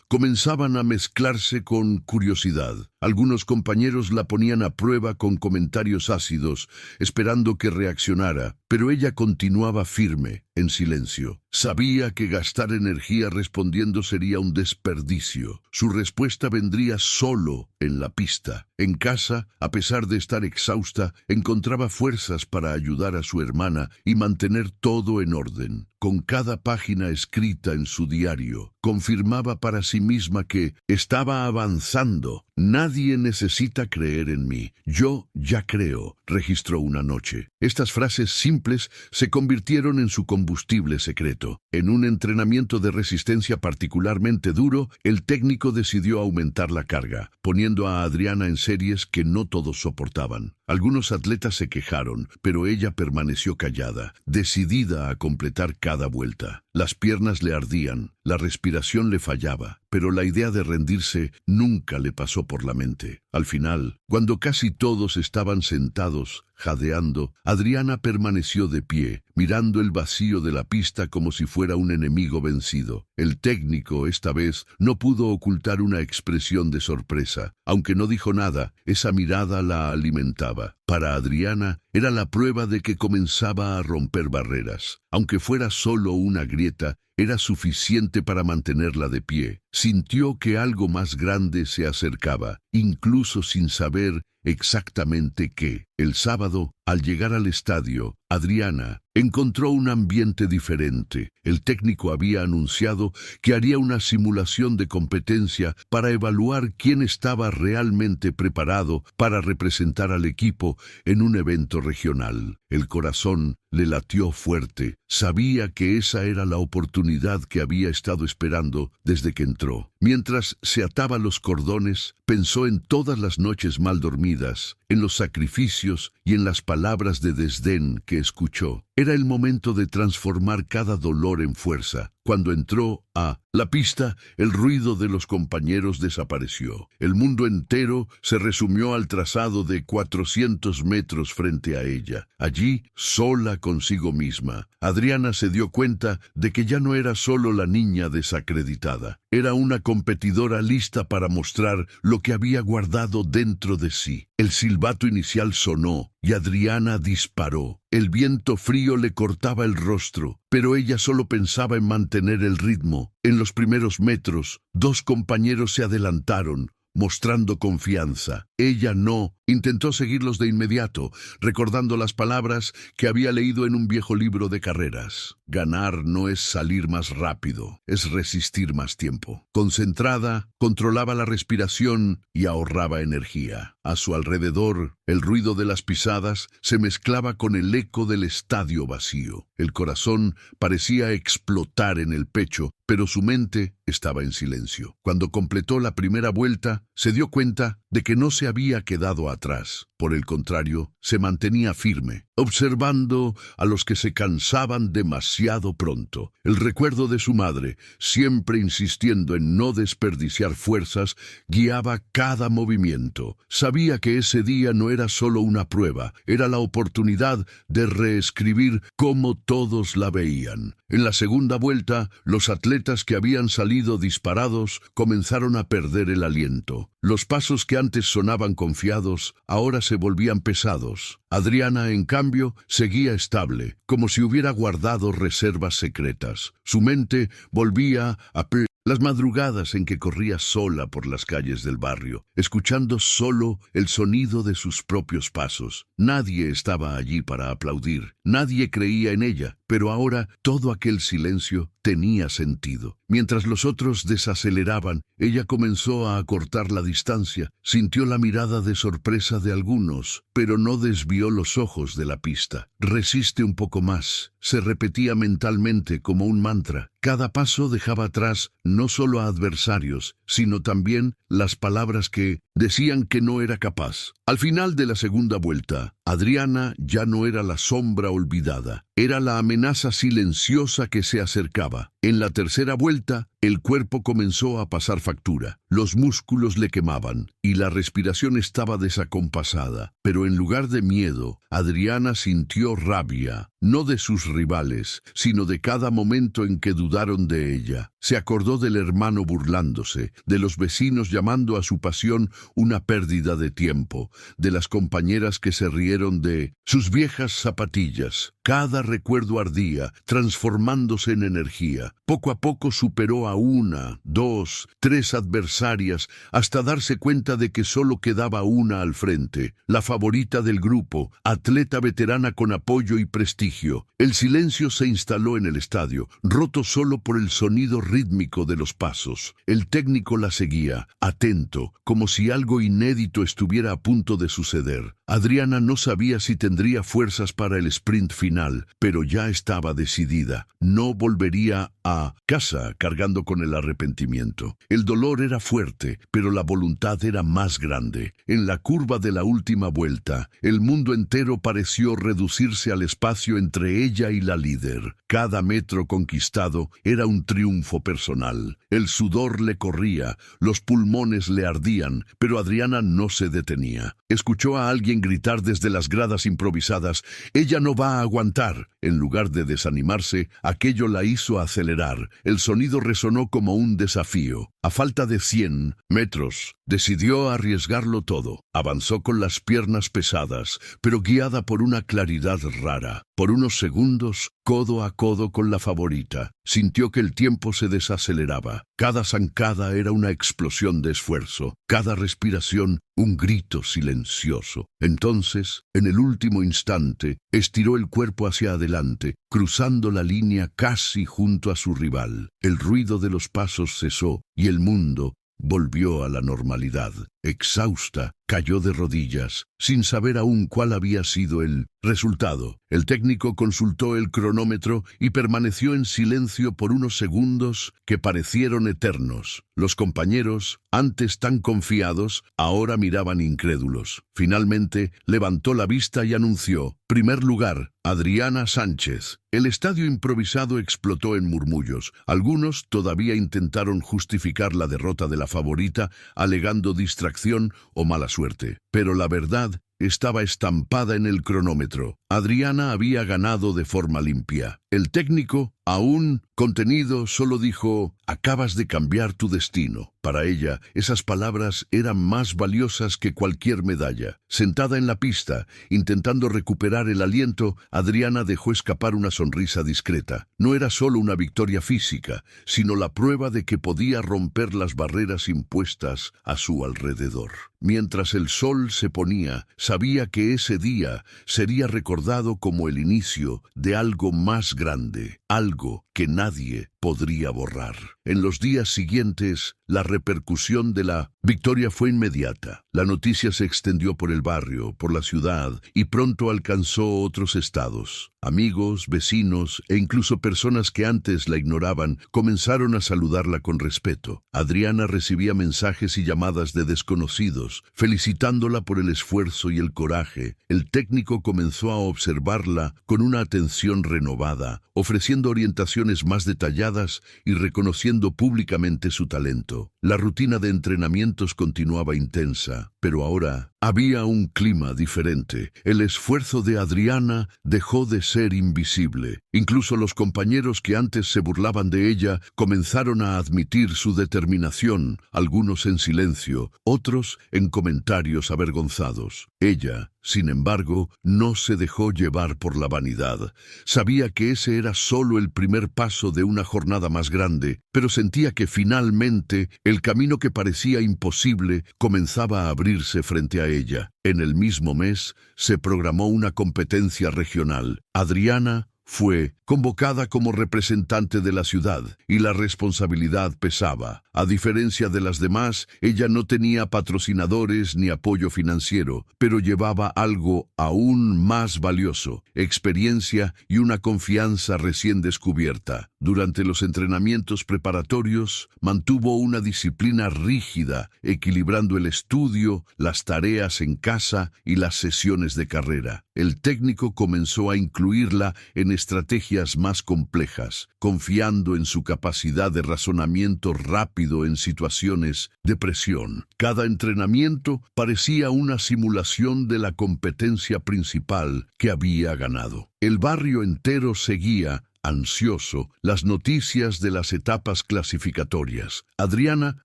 comenzaban a mezclarse con curiosidad. Algunos compañeros la ponían a prueba con comentarios ácidos, esperando que reaccionara, pero ella continuaba firme, en silencio. Sabía que gastar energía respondiendo sería un desperdicio. Su respuesta vendría solo en la pista. En casa, a pesar de estar exhausta, encontraba fuerzas para ayudar a su hermana y mantener todo en orden. Con cada página escrita en su diario, confirmaba para sí misma que estaba avanzando. Nadie necesita creer en mí. Yo ya creo, registró una noche. Estas frases simples se convirtieron en su combustible secreto. En un entrenamiento de resistencia particularmente duro, el técnico decidió aumentar la carga, poniendo a Adriana en series que no todos soportaban. Algunos atletas se quejaron, pero ella permaneció callada, decidida a completar cada vuelta. Las piernas le ardían, la respiración le fallaba, pero la idea de rendirse nunca le pasó por la mente. Al final, cuando casi todos estaban sentados, jadeando, Adriana permaneció de pie, mirando el vacío de la pista como si fuera un enemigo vencido. El técnico, esta vez, no pudo ocultar una expresión de sorpresa. Aunque no dijo nada, esa mirada la alimentaba. Para Adriana, era la prueba de que comenzaba a romper barreras. Aunque fuera solo una grieta, era suficiente para mantenerla de pie. Sintió que algo más grande se acercaba, incluso sin saber exactamente qué. El sábado, al llegar al estadio, Adriana encontró un ambiente diferente. El técnico había anunciado que haría una simulación de competencia para evaluar quién estaba realmente preparado para representar al equipo en un evento regional. El corazón le latió fuerte. Sabía que esa era la oportunidad que había estado esperando desde que entró. Mientras se ataba los cordones, pensó en todas las noches mal dormidas, en los sacrificios y en las palabras de desdén que escuchó. Era el momento de transformar cada dolor en fuerza. Cuando entró a la pista, el ruido de los compañeros desapareció. El mundo entero se resumió al trazado de 400 metros frente a ella. Allí, sola consigo misma, Adriana se dio cuenta de que ya no era solo la niña desacreditada. Era una competidora lista para mostrar lo que había guardado dentro de sí. El silbato inicial sonó y Adriana disparó. El viento frío le cortaba el rostro, pero ella solo pensaba en mantener el ritmo. En los primeros metros, 2 compañeros se adelantaron, mostrando confianza. Ella no. Intentó seguirlos de inmediato, recordando las palabras que había leído en un viejo libro de carreras. Ganar no es salir más rápido, es resistir más tiempo. Concentrada, controlaba la respiración y ahorraba energía. A su alrededor, el ruido de las pisadas se mezclaba con el eco del estadio vacío. El corazón parecía explotar en el pecho, pero su mente estaba en silencio. Cuando completó la primera vuelta, se dio cuenta de que no se se había quedado atrás. Por el contrario, se mantenía firme, observando a los que se cansaban demasiado pronto. El recuerdo de su madre, siempre insistiendo en no desperdiciar fuerzas, guiaba cada movimiento. Sabía que ese día no era solo una prueba, era la oportunidad de reescribir cómo todos la veían. En la segunda vuelta, los atletas que habían salido disparados comenzaron a perder el aliento. Los pasos que antes sonaban confiados, ahora se volvían pesados. Adriana, en cambio, seguía estable, como si hubiera guardado reservas secretas. Su mente volvía a las madrugadas en que corría sola por las calles del barrio, escuchando solo el sonido de sus propios pasos. Nadie estaba allí para aplaudir, nadie creía en ella, pero ahora todo aquel silencio tenía sentido. Mientras los otros desaceleraban, ella comenzó a acortar la distancia, sintió la mirada de sorpresa de algunos, pero no desvió los ojos de la pista. Resiste un poco más, se repetía mentalmente como un mantra. Cada paso dejaba atrás no solo a adversarios, sino también las palabras que decían que no era capaz. Al final de la segunda vuelta, Adriana ya no era la sombra olvidada, era la amenaza silenciosa que se acercaba. En la tercera vuelta, el cuerpo comenzó a pasar factura. Los músculos le quemaban y la respiración estaba desacompasada. Pero en lugar de miedo, Adriana sintió rabia, no de sus rivales, sino de cada momento en que dudaron de ella. Se acordó del hermano burlándose, de los vecinos llamando a su pasión una pérdida de tiempo, de las compañeras que se rieron de sus viejas zapatillas. Cada recuerdo ardía, transformándose en energía. Poco a poco superó a una, dos, tres adversarias, hasta darse cuenta de que solo quedaba una al frente, la favorita del grupo, atleta veterana con apoyo y prestigio. El silencio se instaló en el estadio, roto solo por el sonido rítmico de los pasos. El técnico la seguía, atento, como si algo inédito estuviera a punto de suceder. Adriana no sabía si tendría fuerzas para el sprint final, pero ya estaba decidida. No volvería a casa cargando con el arrepentimiento. El dolor era fuerte, pero la voluntad era más grande. En la curva de la última vuelta, el mundo entero pareció reducirse al espacio entre ella y la líder. Cada metro conquistado era un triunfo personal. El sudor le corría, los pulmones le ardían, pero Adriana no se detenía. Escuchó a alguien gritar desde las gradas improvisadas: «Ella no va a aguantar». En lugar de desanimarse, aquello la hizo acelerar. El sonido resonó como un desafío. A falta de 100 metros, decidió arriesgarlo todo. Avanzó con las piernas pesadas, pero guiada por una claridad rara. Por unos segundos, codo a codo con la favorita, sintió que el tiempo se desaceleraba. Cada zancada era una explosión de esfuerzo, cada respiración un grito silencioso. Entonces, en el último instante, estiró el cuerpo hacia adelante, cruzando la línea casi junto a su rival. El ruido de los pasos cesó y el mundo volvió a la normalidad. Exhausta, cayó de rodillas, sin saber aún cuál había sido el resultado. El técnico consultó el cronómetro y permaneció en silencio por unos segundos que parecieron eternos. Los compañeros, antes tan confiados, ahora miraban incrédulos. Finalmente, levantó la vista y anunció: «Primer lugar, Adriana Sánchez». El estadio improvisado explotó en murmullos. Algunos todavía intentaron justificar la derrota de la favorita, alegando distracción o mala suerte. Pero la verdad estaba estampada en el cronómetro. Adriana había ganado de forma limpia. El técnico, aún contenido, solo dijo: «Acabas de cambiar tu destino». Para ella, esas palabras eran más valiosas que cualquier medalla. Sentada en la pista, intentando recuperar el aliento, Adriana dejó escapar una sonrisa discreta. No era solo una victoria física, sino la prueba de que podía romper las barreras impuestas a su alrededor. Mientras el sol se ponía, sabía que ese día sería recordado como el inicio de algo más grande, algo que nadie podría borrar. En los días siguientes, la repercusión de la victoria fue inmediata. La noticia se extendió por el barrio, por la ciudad, y pronto alcanzó otros estados. Amigos, vecinos e incluso personas que antes la ignoraban comenzaron a saludarla con respeto. Adriana recibía mensajes y llamadas de desconocidos, felicitándola por el esfuerzo y el coraje. El técnico comenzó a observarla con una atención renovada, ofreciendo orientaciones más detalladas y reconociendo públicamente su talento. La rutina de entrenamientos continuaba intensa, pero ahora había un clima diferente. El esfuerzo de Adriana dejó de ser invisible. Incluso los compañeros que antes se burlaban de ella comenzaron a admitir su determinación, algunos en silencio, otros en comentarios avergonzados. Ella, sin embargo, no se dejó llevar por la vanidad. Sabía que ese era solo el primer paso de una jornada más grande, pero sentía que finalmente el camino que parecía imposible comenzaba a abrirse frente a ella. En el mismo mes se programó una competencia regional. Adriana fue convocada como representante de la ciudad y la responsabilidad pesaba. A diferencia de las demás, ella no tenía patrocinadores ni apoyo financiero, pero llevaba algo aún más valioso: experiencia y una confianza recién descubierta. Durante los entrenamientos preparatorios, mantuvo una disciplina rígida, equilibrando el estudio, las tareas en casa y las sesiones de carrera. El técnico comenzó a incluirla en estrategias más complejas, confiando en su capacidad de razonamiento rápido en situaciones de presión. Cada entrenamiento parecía una simulación de la competencia principal que había ganado. El barrio entero seguía ansioso las noticias de las etapas clasificatorias. Adriana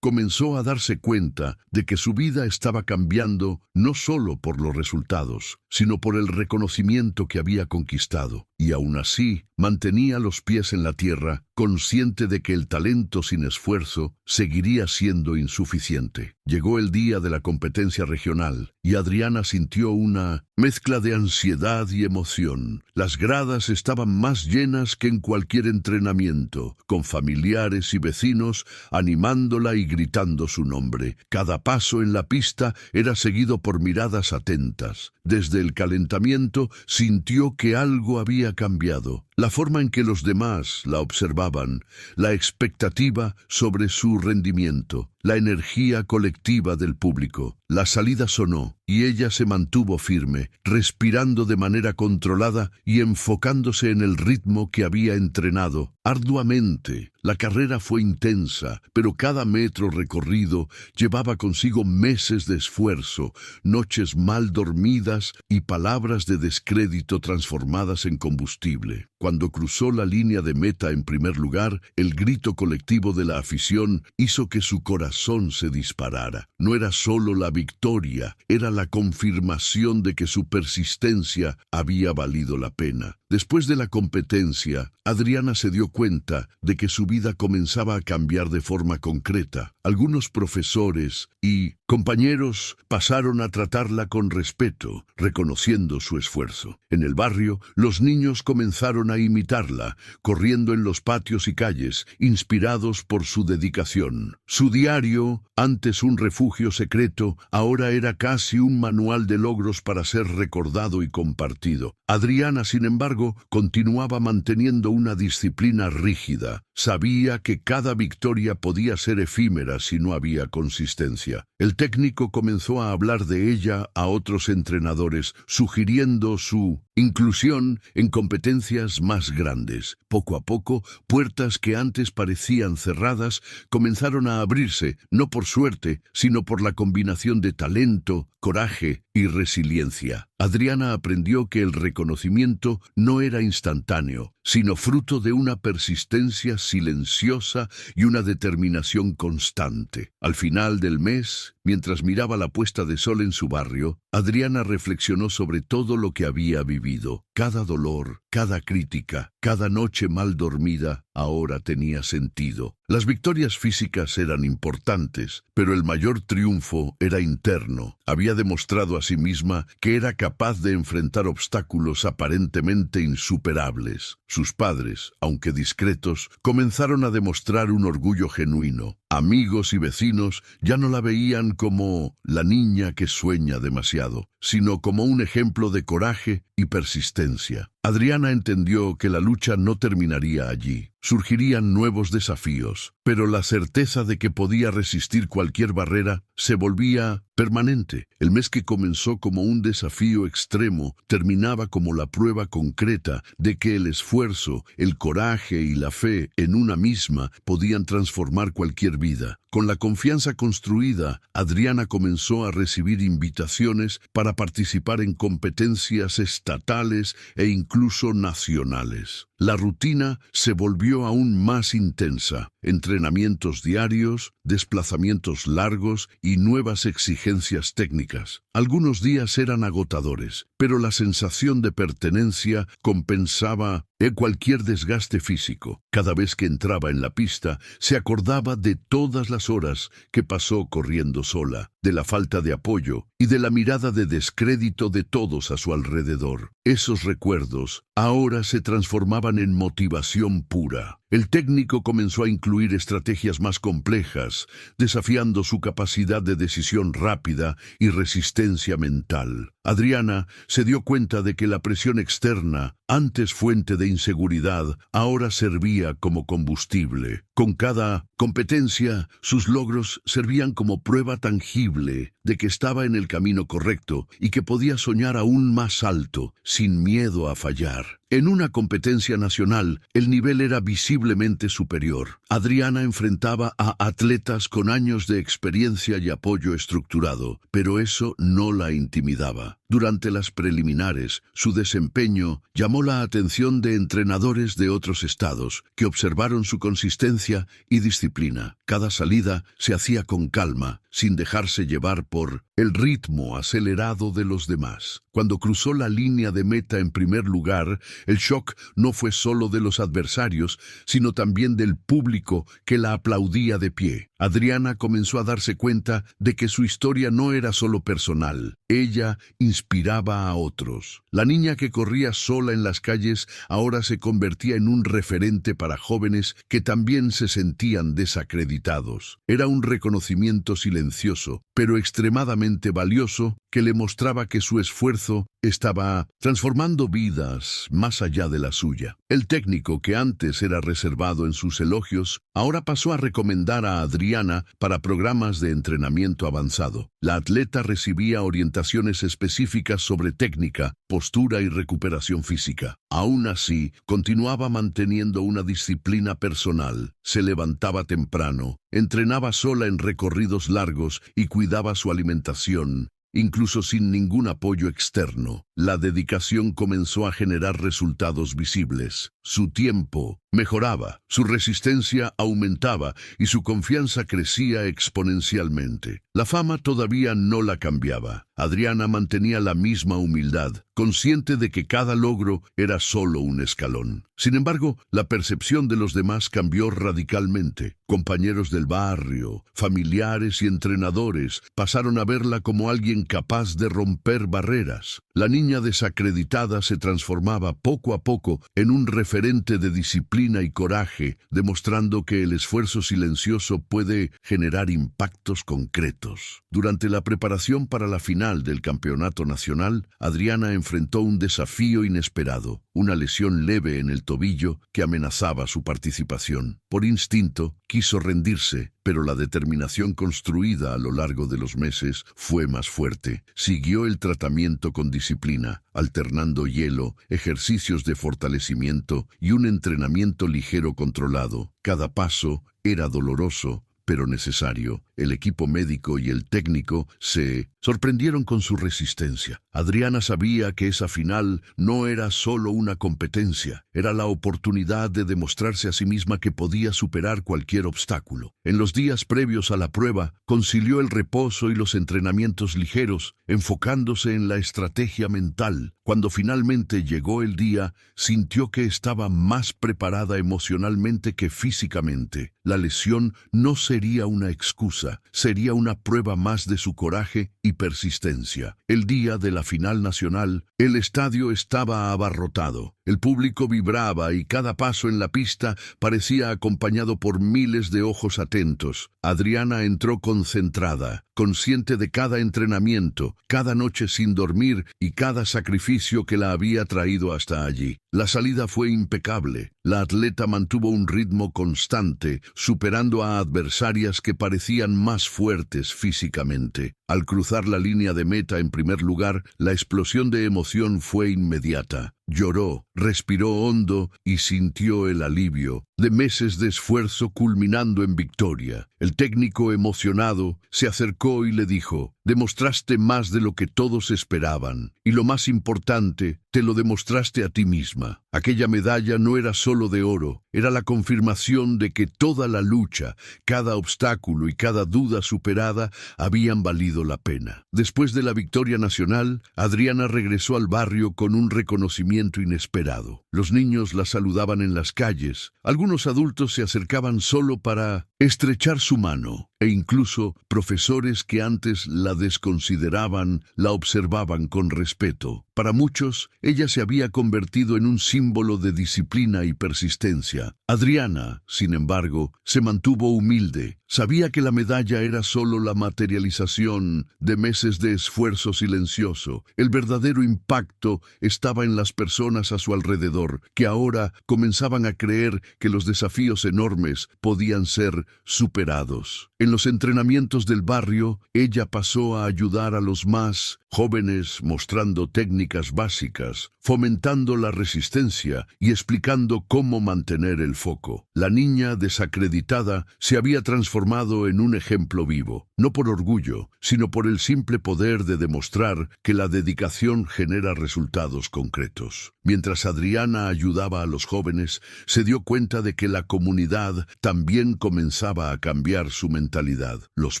comenzó a darse cuenta de que su vida estaba cambiando no solo por los resultados, sino por el reconocimiento que había conquistado. Y aún así, mantenía los pies en la tierra, consciente de que el talento sin esfuerzo seguiría siendo insuficiente. Llegó el día de la competencia regional y Adriana sintió una mezcla de ansiedad y emoción. Las gradas estaban más llenas que en cualquier entrenamiento, con familiares y vecinos animándola y gritando su nombre. Cada paso en la pista era seguido por miradas atentas. Desde el calentamiento sintió que algo había cambiado. La forma en que los demás la observaban, la expectativa sobre su rendimiento, la energía colectiva del público. La salida sonó y ella se mantuvo firme, respirando de manera controlada y enfocándose en el ritmo que había entrenado arduamente. La carrera fue intensa, pero cada metro recorrido llevaba consigo meses de esfuerzo, noches mal dormidas y palabras de descrédito transformadas en combustible. Cuando cruzó la línea de meta en primer lugar, el grito colectivo de la afición hizo que su corazón se disparara. No era solo la victoria, era la confirmación de que su persistencia había valido la pena. Después de la competencia, Adriana se dio cuenta de que su vida comenzaba a cambiar de forma concreta. Algunos profesores y compañeros pasaron a tratarla con respeto, reconociendo su esfuerzo. En el barrio, los niños comenzaron a imitarla, corriendo en los patios y calles, inspirados por su dedicación. Su diario, antes un refugio secreto, ahora era casi un manual de logros para ser recordado y compartido. Adriana, sin embargo, continuaba manteniendo una disciplina rígida. Sabía que cada victoria podía ser efímera si no había consistencia. El técnico comenzó a hablar de ella a otros entrenadores, sugiriendo su inclusión en competencias más grandes. Poco a poco, puertas que antes parecían cerradas comenzaron a abrirse, no por suerte, sino por la combinación de talento, coraje y resiliencia. Adriana aprendió que el reconocimiento no era instantáneo, sino fruto de una persistencia silenciosa y una determinación constante. Al final del mes, mientras miraba la puesta de sol en su barrio, Adriana reflexionó sobre todo lo que había vivido. Cada dolor, cada crítica, cada noche mal dormida ahora tenía sentido. Las victorias físicas eran importantes, pero el mayor triunfo era interno. Había demostrado a sí misma que era capaz de enfrentar obstáculos aparentemente insuperables. Sus padres, aunque discretos, comenzaron a demostrar un orgullo genuino. Amigos y vecinos ya no la veían como la niña que sueña demasiado, sino como un ejemplo de coraje y persistencia. Adriana entendió que la lucha no terminaría allí. Surgirían nuevos desafíos, pero la certeza de que podía resistir cualquier barrera se volvía permanente. El mes que comenzó como un desafío extremo terminaba como la prueba concreta de que el esfuerzo, el coraje y la fe en una misma podían transformar cualquier vida. Con la confianza construida, Adriana comenzó a recibir invitaciones para participar en competencias estatales e incluso nacionales. La rutina se volvió aún más intensa. Entrenamientos diarios, desplazamientos largos y nuevas exigencias técnicas. Algunos días eran agotadores, pero la sensación de pertenencia compensaba cualquier desgaste físico. Cada vez que entraba en la pista, se acordaba de todas las horas que pasó corriendo sola, de la falta de apoyo y de la mirada de descrédito de todos a su alrededor. Esos recuerdos ahora se transformaban en motivación pura. El técnico comenzó a incluir estrategias más complejas, desafiando su capacidad de decisión rápida y resistencia mental. Adriana se dio cuenta de que la presión externa, antes fuente de inseguridad, ahora servía como combustible. Con cada competencia, sus logros servían como prueba tangible de que estaba en el camino correcto y que podía soñar aún más alto, sin miedo a fallar. En una competencia nacional, el nivel era visiblemente superior. Adriana enfrentaba a atletas con años de experiencia y apoyo estructurado, pero eso no la intimidaba. Durante las preliminares, su desempeño llamó la atención de entrenadores de otros estados, que observaron su consistencia y disciplina. Cada salida se hacía con calma, sin dejarse llevar por el ritmo acelerado de los demás. Cuando cruzó la línea de meta en primer lugar, el shock no fue solo de los adversarios, sino también del público que la aplaudía de pie. Adriana comenzó a darse cuenta de que su historia no era solo personal. Ella inspiraba a otros. La niña que corría sola en las calles ahora se convertía en un referente para jóvenes que también se sentían desacreditados. Era un reconocimiento silencioso, pero extremadamente valioso, que le mostraba que su esfuerzo estaba transformando vidas más allá de la suya. El técnico, que antes era reservado en sus elogios, ahora pasó a recomendar a Adriana para programas de entrenamiento avanzado. La atleta recibía orientaciones específicas sobre técnica, postura y recuperación física. Aún así, continuaba manteniendo una disciplina personal. Se levantaba temprano, entrenaba sola en recorridos largos y cuidaba su alimentación, incluso sin ningún apoyo externo. La dedicación comenzó a generar resultados visibles. Su tiempo mejoraba, su resistencia aumentaba y su confianza crecía exponencialmente. La fama todavía no la cambiaba. Adriana mantenía la misma humildad, consciente de que cada logro era solo un escalón. Sin embargo, la percepción de los demás cambió radicalmente. Compañeros del barrio, familiares y entrenadores pasaron a verla como alguien capaz de romper barreras. La niña desacreditada se transformaba poco a poco en un referente de disciplina y coraje, demostrando que el esfuerzo silencioso puede generar impactos concretos. Durante la preparación para la final del campeonato nacional, Adriana enfrentó un desafío inesperado, una lesión leve en el tobillo que amenazaba su participación. Por instinto, quiso rendirse, pero la determinación construida a lo largo de los meses fue más fuerte. Siguió el tratamiento con disciplina, alternando hielo, ejercicios de fortalecimiento y un entrenamiento ligero controlado. Cada paso era doloroso, pero necesario. el equipo médico y el técnico se sorprendieron con su resistencia. Adriana sabía que esa final no era solo una competencia, era la oportunidad de demostrarse a sí misma que podía superar cualquier obstáculo. En los días previos a la prueba, concilió el reposo y los entrenamientos ligeros, enfocándose en la estrategia mental. Cuando finalmente llegó el día, sintió que estaba más preparada emocionalmente que físicamente. La lesión no sería una excusa, sería una prueba más de su coraje y persistencia. El día de la final nacional, el estadio estaba abarrotado. El público vibraba y cada paso en la pista parecía acompañado por miles de ojos atentos. Adriana entró concentrada, consciente de cada entrenamiento, cada noche sin dormir y cada sacrificio que la había traído hasta allí. La salida fue impecable. La atleta mantuvo un ritmo constante, superando a adversarias que parecían más fuertes físicamente. Al cruzar la línea de meta en primer lugar, la explosión de emoción fue inmediata. Lloró, respiró hondo y sintió el alivio de meses de esfuerzo culminando en victoria. El técnico, emocionado, se acercó y le dijo: «Demostraste más de lo que todos esperaban, y lo más importante, te lo demostraste a ti misma». Aquella medalla no era solo de oro, era la confirmación de que toda la lucha, cada obstáculo y cada duda superada habían valido la pena. Después de la victoria nacional, Adriana regresó al barrio con un reconocimiento inesperado. Los niños la saludaban en las calles, algunos adultos se acercaban solo para estrechar su mano, e incluso profesores que antes la desconsideraban la observaban con respeto. Para muchos, ella se había convertido en un símbolo de disciplina y persistencia. Adriana, sin embargo, se mantuvo humilde. Sabía que la medalla era solo la materialización de meses de esfuerzo silencioso. El verdadero impacto estaba en las personas a su alrededor, que ahora comenzaban a creer que los desafíos enormes podían ser superados. En los entrenamientos del barrio, ella pasó a ayudar a los más jóvenes mostrando técnicas básicas, fomentando la resistencia y explicando cómo mantener el foco. La niña desacreditada se había transformado en un ejemplo vivo, no por orgullo, sino por el simple poder de demostrar que la dedicación genera resultados concretos. Mientras Adriana ayudaba a los jóvenes, se dio cuenta de que la comunidad también comenzaba a cambiar su mentalidad. Los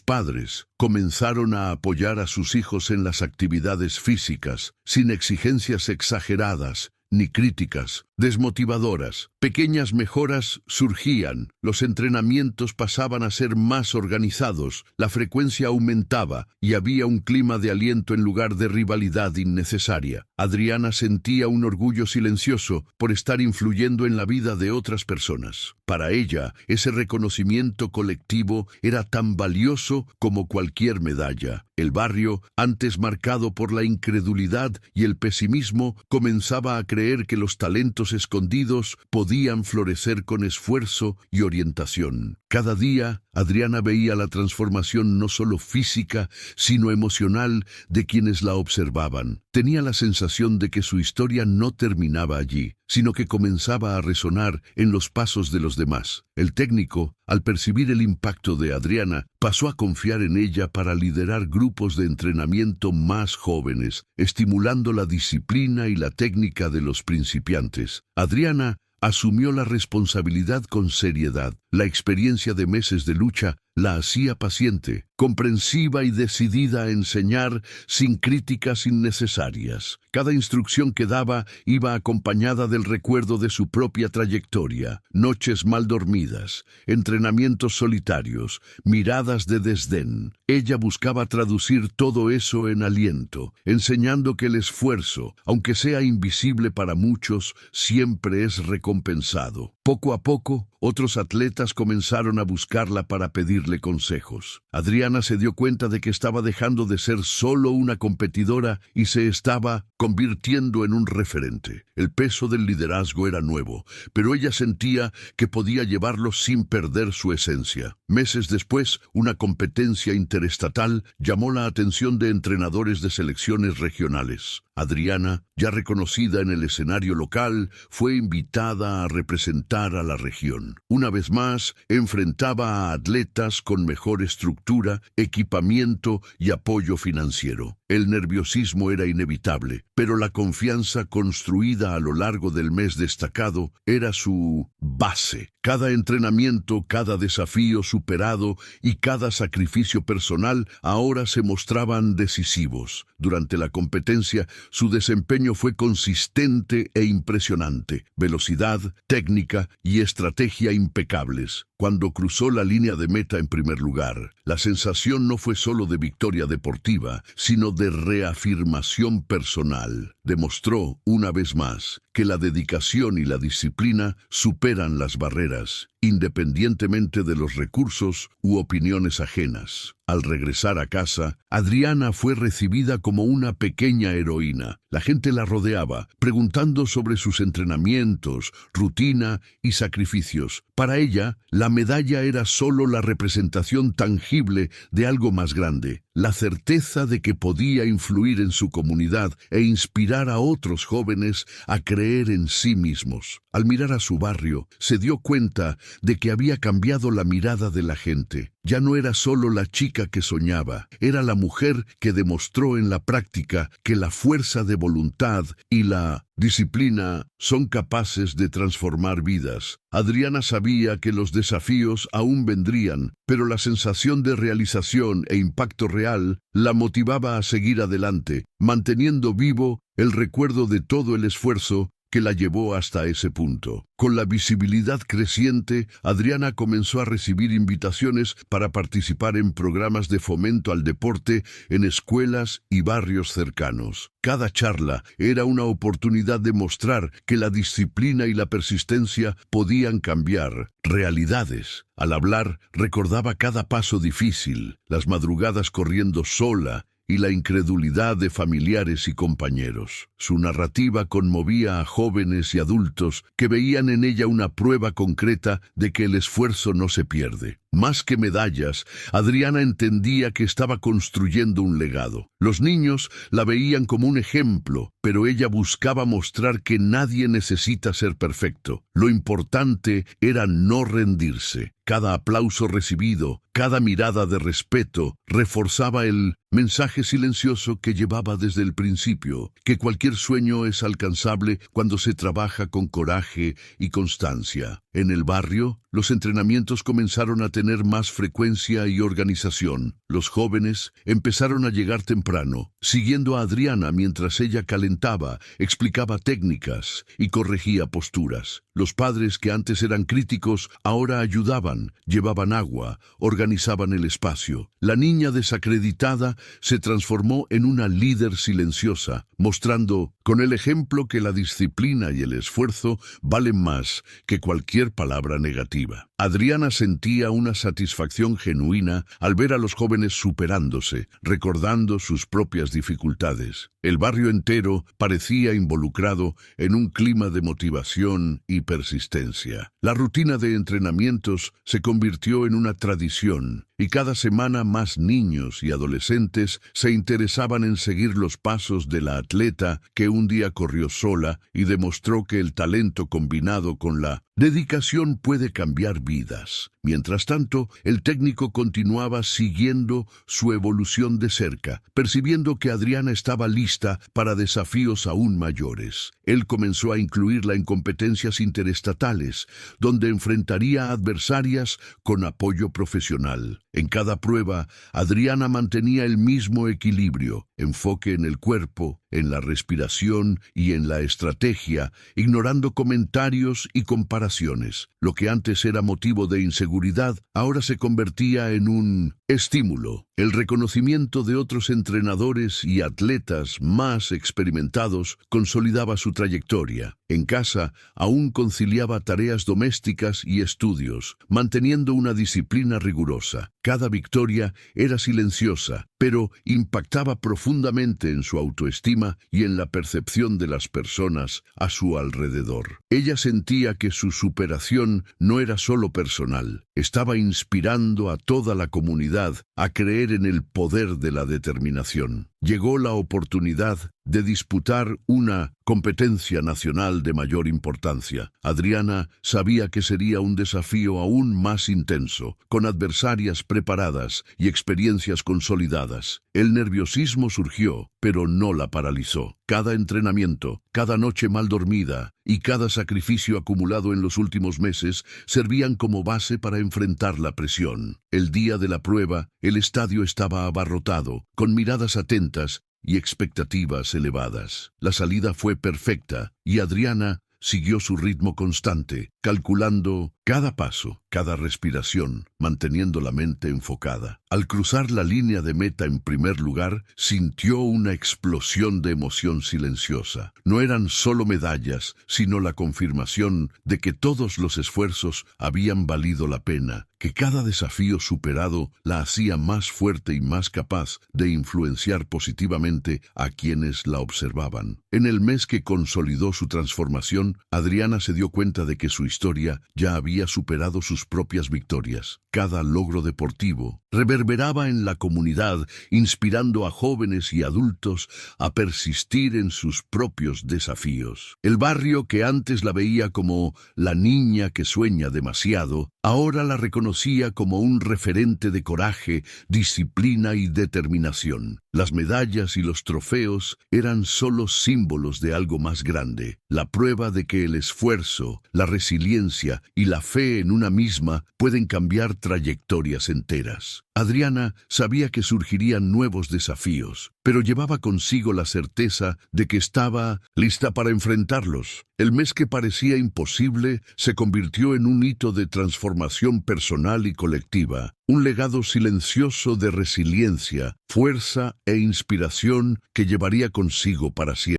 padres comenzaron a apoyar a sus hijos en las actividades físicas, sin exigencias exageradas ni críticas desmotivadoras. Pequeñas mejoras surgían, los entrenamientos pasaban a ser más organizados, la frecuencia aumentaba y había un clima de aliento en lugar de rivalidad innecesaria. Adriana sentía un orgullo silencioso por estar influyendo en la vida de otras personas. Para ella, ese reconocimiento colectivo era tan valioso como cualquier medalla. El barrio, antes marcado por la incredulidad y el pesimismo, comenzaba a creer que los talentos escondidos podían florecer con esfuerzo y orientación. Cada día, Adriana veía la transformación no solo física, sino emocional de quienes la observaban. Tenía la sensación de que su historia no terminaba allí, sino que comenzaba a resonar en los pasos de los demás. El técnico, al percibir el impacto de Adriana, pasó a confiar en ella para liderar grupos de entrenamiento más jóvenes, estimulando la disciplina y la técnica de los principiantes. Adriana asumió la responsabilidad con seriedad. La experiencia de meses de lucha la hacía paciente, comprensiva y decidida a enseñar sin críticas innecesarias. Cada instrucción que daba iba acompañada del recuerdo de su propia trayectoria, noches mal dormidas, entrenamientos solitarios, miradas de desdén. Ella buscaba traducir todo eso en aliento, enseñando que el esfuerzo, aunque sea invisible para muchos, siempre es recompensado. Poco a poco, otros atletas comenzaron a buscarla para pedirle consejos. Adriana se dio cuenta de que estaba dejando de ser solo una competidora y se estaba convirtiendo en un referente. El peso del liderazgo era nuevo, pero ella sentía que podía llevarlo sin perder su esencia. Meses después, una competencia interestatal llamó la atención de entrenadores de selecciones regionales. Adriana, ya reconocida en el escenario local, fue invitada a representar a la región. Una vez más, enfrentaba a atletas con mejor estructura, equipamiento y apoyo financiero. El nerviosismo era inevitable, pero la confianza construida a lo largo del mes destacado era su base. Cada entrenamiento, cada desafío superado y cada sacrificio personal ahora se mostraban decisivos. Durante la competencia, su desempeño fue consistente e impresionante. Velocidad, técnica y estrategia impecables. Cuando cruzó la línea de meta en primer lugar, la sensación no fue solo de victoria deportiva, sino de reafirmación personal. Demostró, una vez más, que la dedicación y la disciplina superan las barreras, independientemente de los recursos u opiniones ajenas. Al regresar a casa, Adriana fue recibida como una pequeña heroína. La gente la rodeaba, preguntando sobre sus entrenamientos, rutina y sacrificios. Para ella, la medalla era solo la representación tangible de algo más grande, la certeza de que podía influir en su comunidad e inspirar a otros jóvenes a creer en sí mismos. Al mirar a su barrio, se dio cuenta de que había cambiado la mirada de la gente. Ya no era solo la chica que soñaba, era la mujer que demostró en la práctica que la fuerza de voluntad y la disciplina son capaces de transformar vidas. Adriana sabía que los desafíos aún vendrían, pero la sensación de realización e impacto real la motivaba a seguir adelante, manteniendo vivo el recuerdo de todo el esfuerzo que la llevó hasta ese punto. Con la visibilidad creciente, Adriana comenzó a recibir invitaciones para participar en programas de fomento al deporte en escuelas y barrios cercanos. Cada charla era una oportunidad de mostrar que la disciplina y la persistencia podían cambiar realidades. Al hablar, recordaba cada paso difícil, las madrugadas corriendo sola, y la incredulidad de familiares y compañeros. Su narrativa conmovía a jóvenes y adultos que veían en ella una prueba concreta de que el esfuerzo no se pierde. Más que medallas, Adriana entendía que estaba construyendo un legado. Los niños la veían como un ejemplo, pero ella buscaba mostrar que nadie necesita ser perfecto. Lo importante era no rendirse. Cada aplauso recibido, cada mirada de respeto, reforzaba el mensaje silencioso que llevaba desde el principio, que cualquier sueño es alcanzable cuando se trabaja con coraje y constancia. En el barrio, los entrenamientos comenzaron a tener más frecuencia y organización. Los jóvenes empezaron a llegar temprano, siguiendo a Adriana mientras ella calentaba, explicaba técnicas y corregía posturas. Los padres que antes eran críticos ahora ayudaban, llevaban agua, organizaban el espacio. La niña desacreditada se transformó en una líder silenciosa, mostrando con el ejemplo que la disciplina y el esfuerzo valen más que cualquier palabra negativa. Adriana sentía una satisfacción genuina al ver a los jóvenes superándose, recordando sus propias dificultades. El barrio entero parecía involucrado en un clima de motivación y persistencia. La rutina de entrenamientos se convirtió en una tradición, y cada semana más niños y adolescentes se interesaban en seguir los pasos de la atleta que un día corrió sola y demostró que el talento combinado con la dedicación puede cambiar vidas. Mientras tanto, el técnico continuaba siguiendo su evolución de cerca, percibiendo que Adriana estaba lista para desafíos aún mayores. Él comenzó a incluirla en competencias interestatales, donde enfrentaría a adversarias con apoyo profesional. En cada prueba, Adriana mantenía el mismo equilibrio, enfoque en el cuerpo, en la respiración y en la estrategia, ignorando comentarios y comparaciones. Lo que antes era motivo de inseguridad, ahora se convertía en un estímulo. El reconocimiento de otros entrenadores y atletas más experimentados consolidaba su trayectoria. En casa, aún conciliaba tareas domésticas y estudios, manteniendo una disciplina rigurosa. Cada victoria era silenciosa, pero impactaba profundamente en su autoestima y en la percepción de las personas a su alrededor. Ella sentía que su superación no era solo personal, estaba inspirando a toda la comunidad a creer en el poder de la determinación. Llegó la oportunidad de disputar una competencia nacional de mayor importancia. Adriana sabía que sería un desafío aún más intenso, con adversarias preparadas y experiencias consolidadas. El nerviosismo surgió, pero no la paralizó. Cada entrenamiento, cada noche mal dormida y cada sacrificio acumulado en los últimos meses servían como base para enfrentar la presión. El día de la prueba, el estadio estaba abarrotado, con miradas atentas y expectativas elevadas. La salida fue perfecta y Adriana siguió su ritmo constante, calculando cada paso, cada respiración, manteniendo la mente enfocada. Al cruzar la línea de meta en primer lugar, sintió una explosión de emoción silenciosa. No eran solo medallas, sino la confirmación de que todos los esfuerzos habían valido la pena, que cada desafío superado la hacía más fuerte y más capaz de influenciar positivamente a quienes la observaban. En el mes que consolidó su transformación, Adriana se dio cuenta de que su historia ya había superado sus propias victorias. Cada logro deportivo reverberaba en la comunidad, inspirando a jóvenes y adultos a persistir en sus propios desafíos. El barrio, que antes la veía como la niña que sueña demasiado, ahora la reconocía como un referente de coraje, disciplina y determinación. Las medallas y los trofeos eran solo símbolos de algo más grande, la prueba de que el esfuerzo, la resiliencia y la fe en una misma pueden cambiar trayectorias enteras. Adriana sabía que surgirían nuevos desafíos, pero llevaba consigo la certeza de que estaba lista para enfrentarlos. El mes que parecía imposible se convirtió en un hito de transformación personal y colectiva, un legado silencioso de resiliencia, fuerza e inspiración que llevaría consigo para siempre.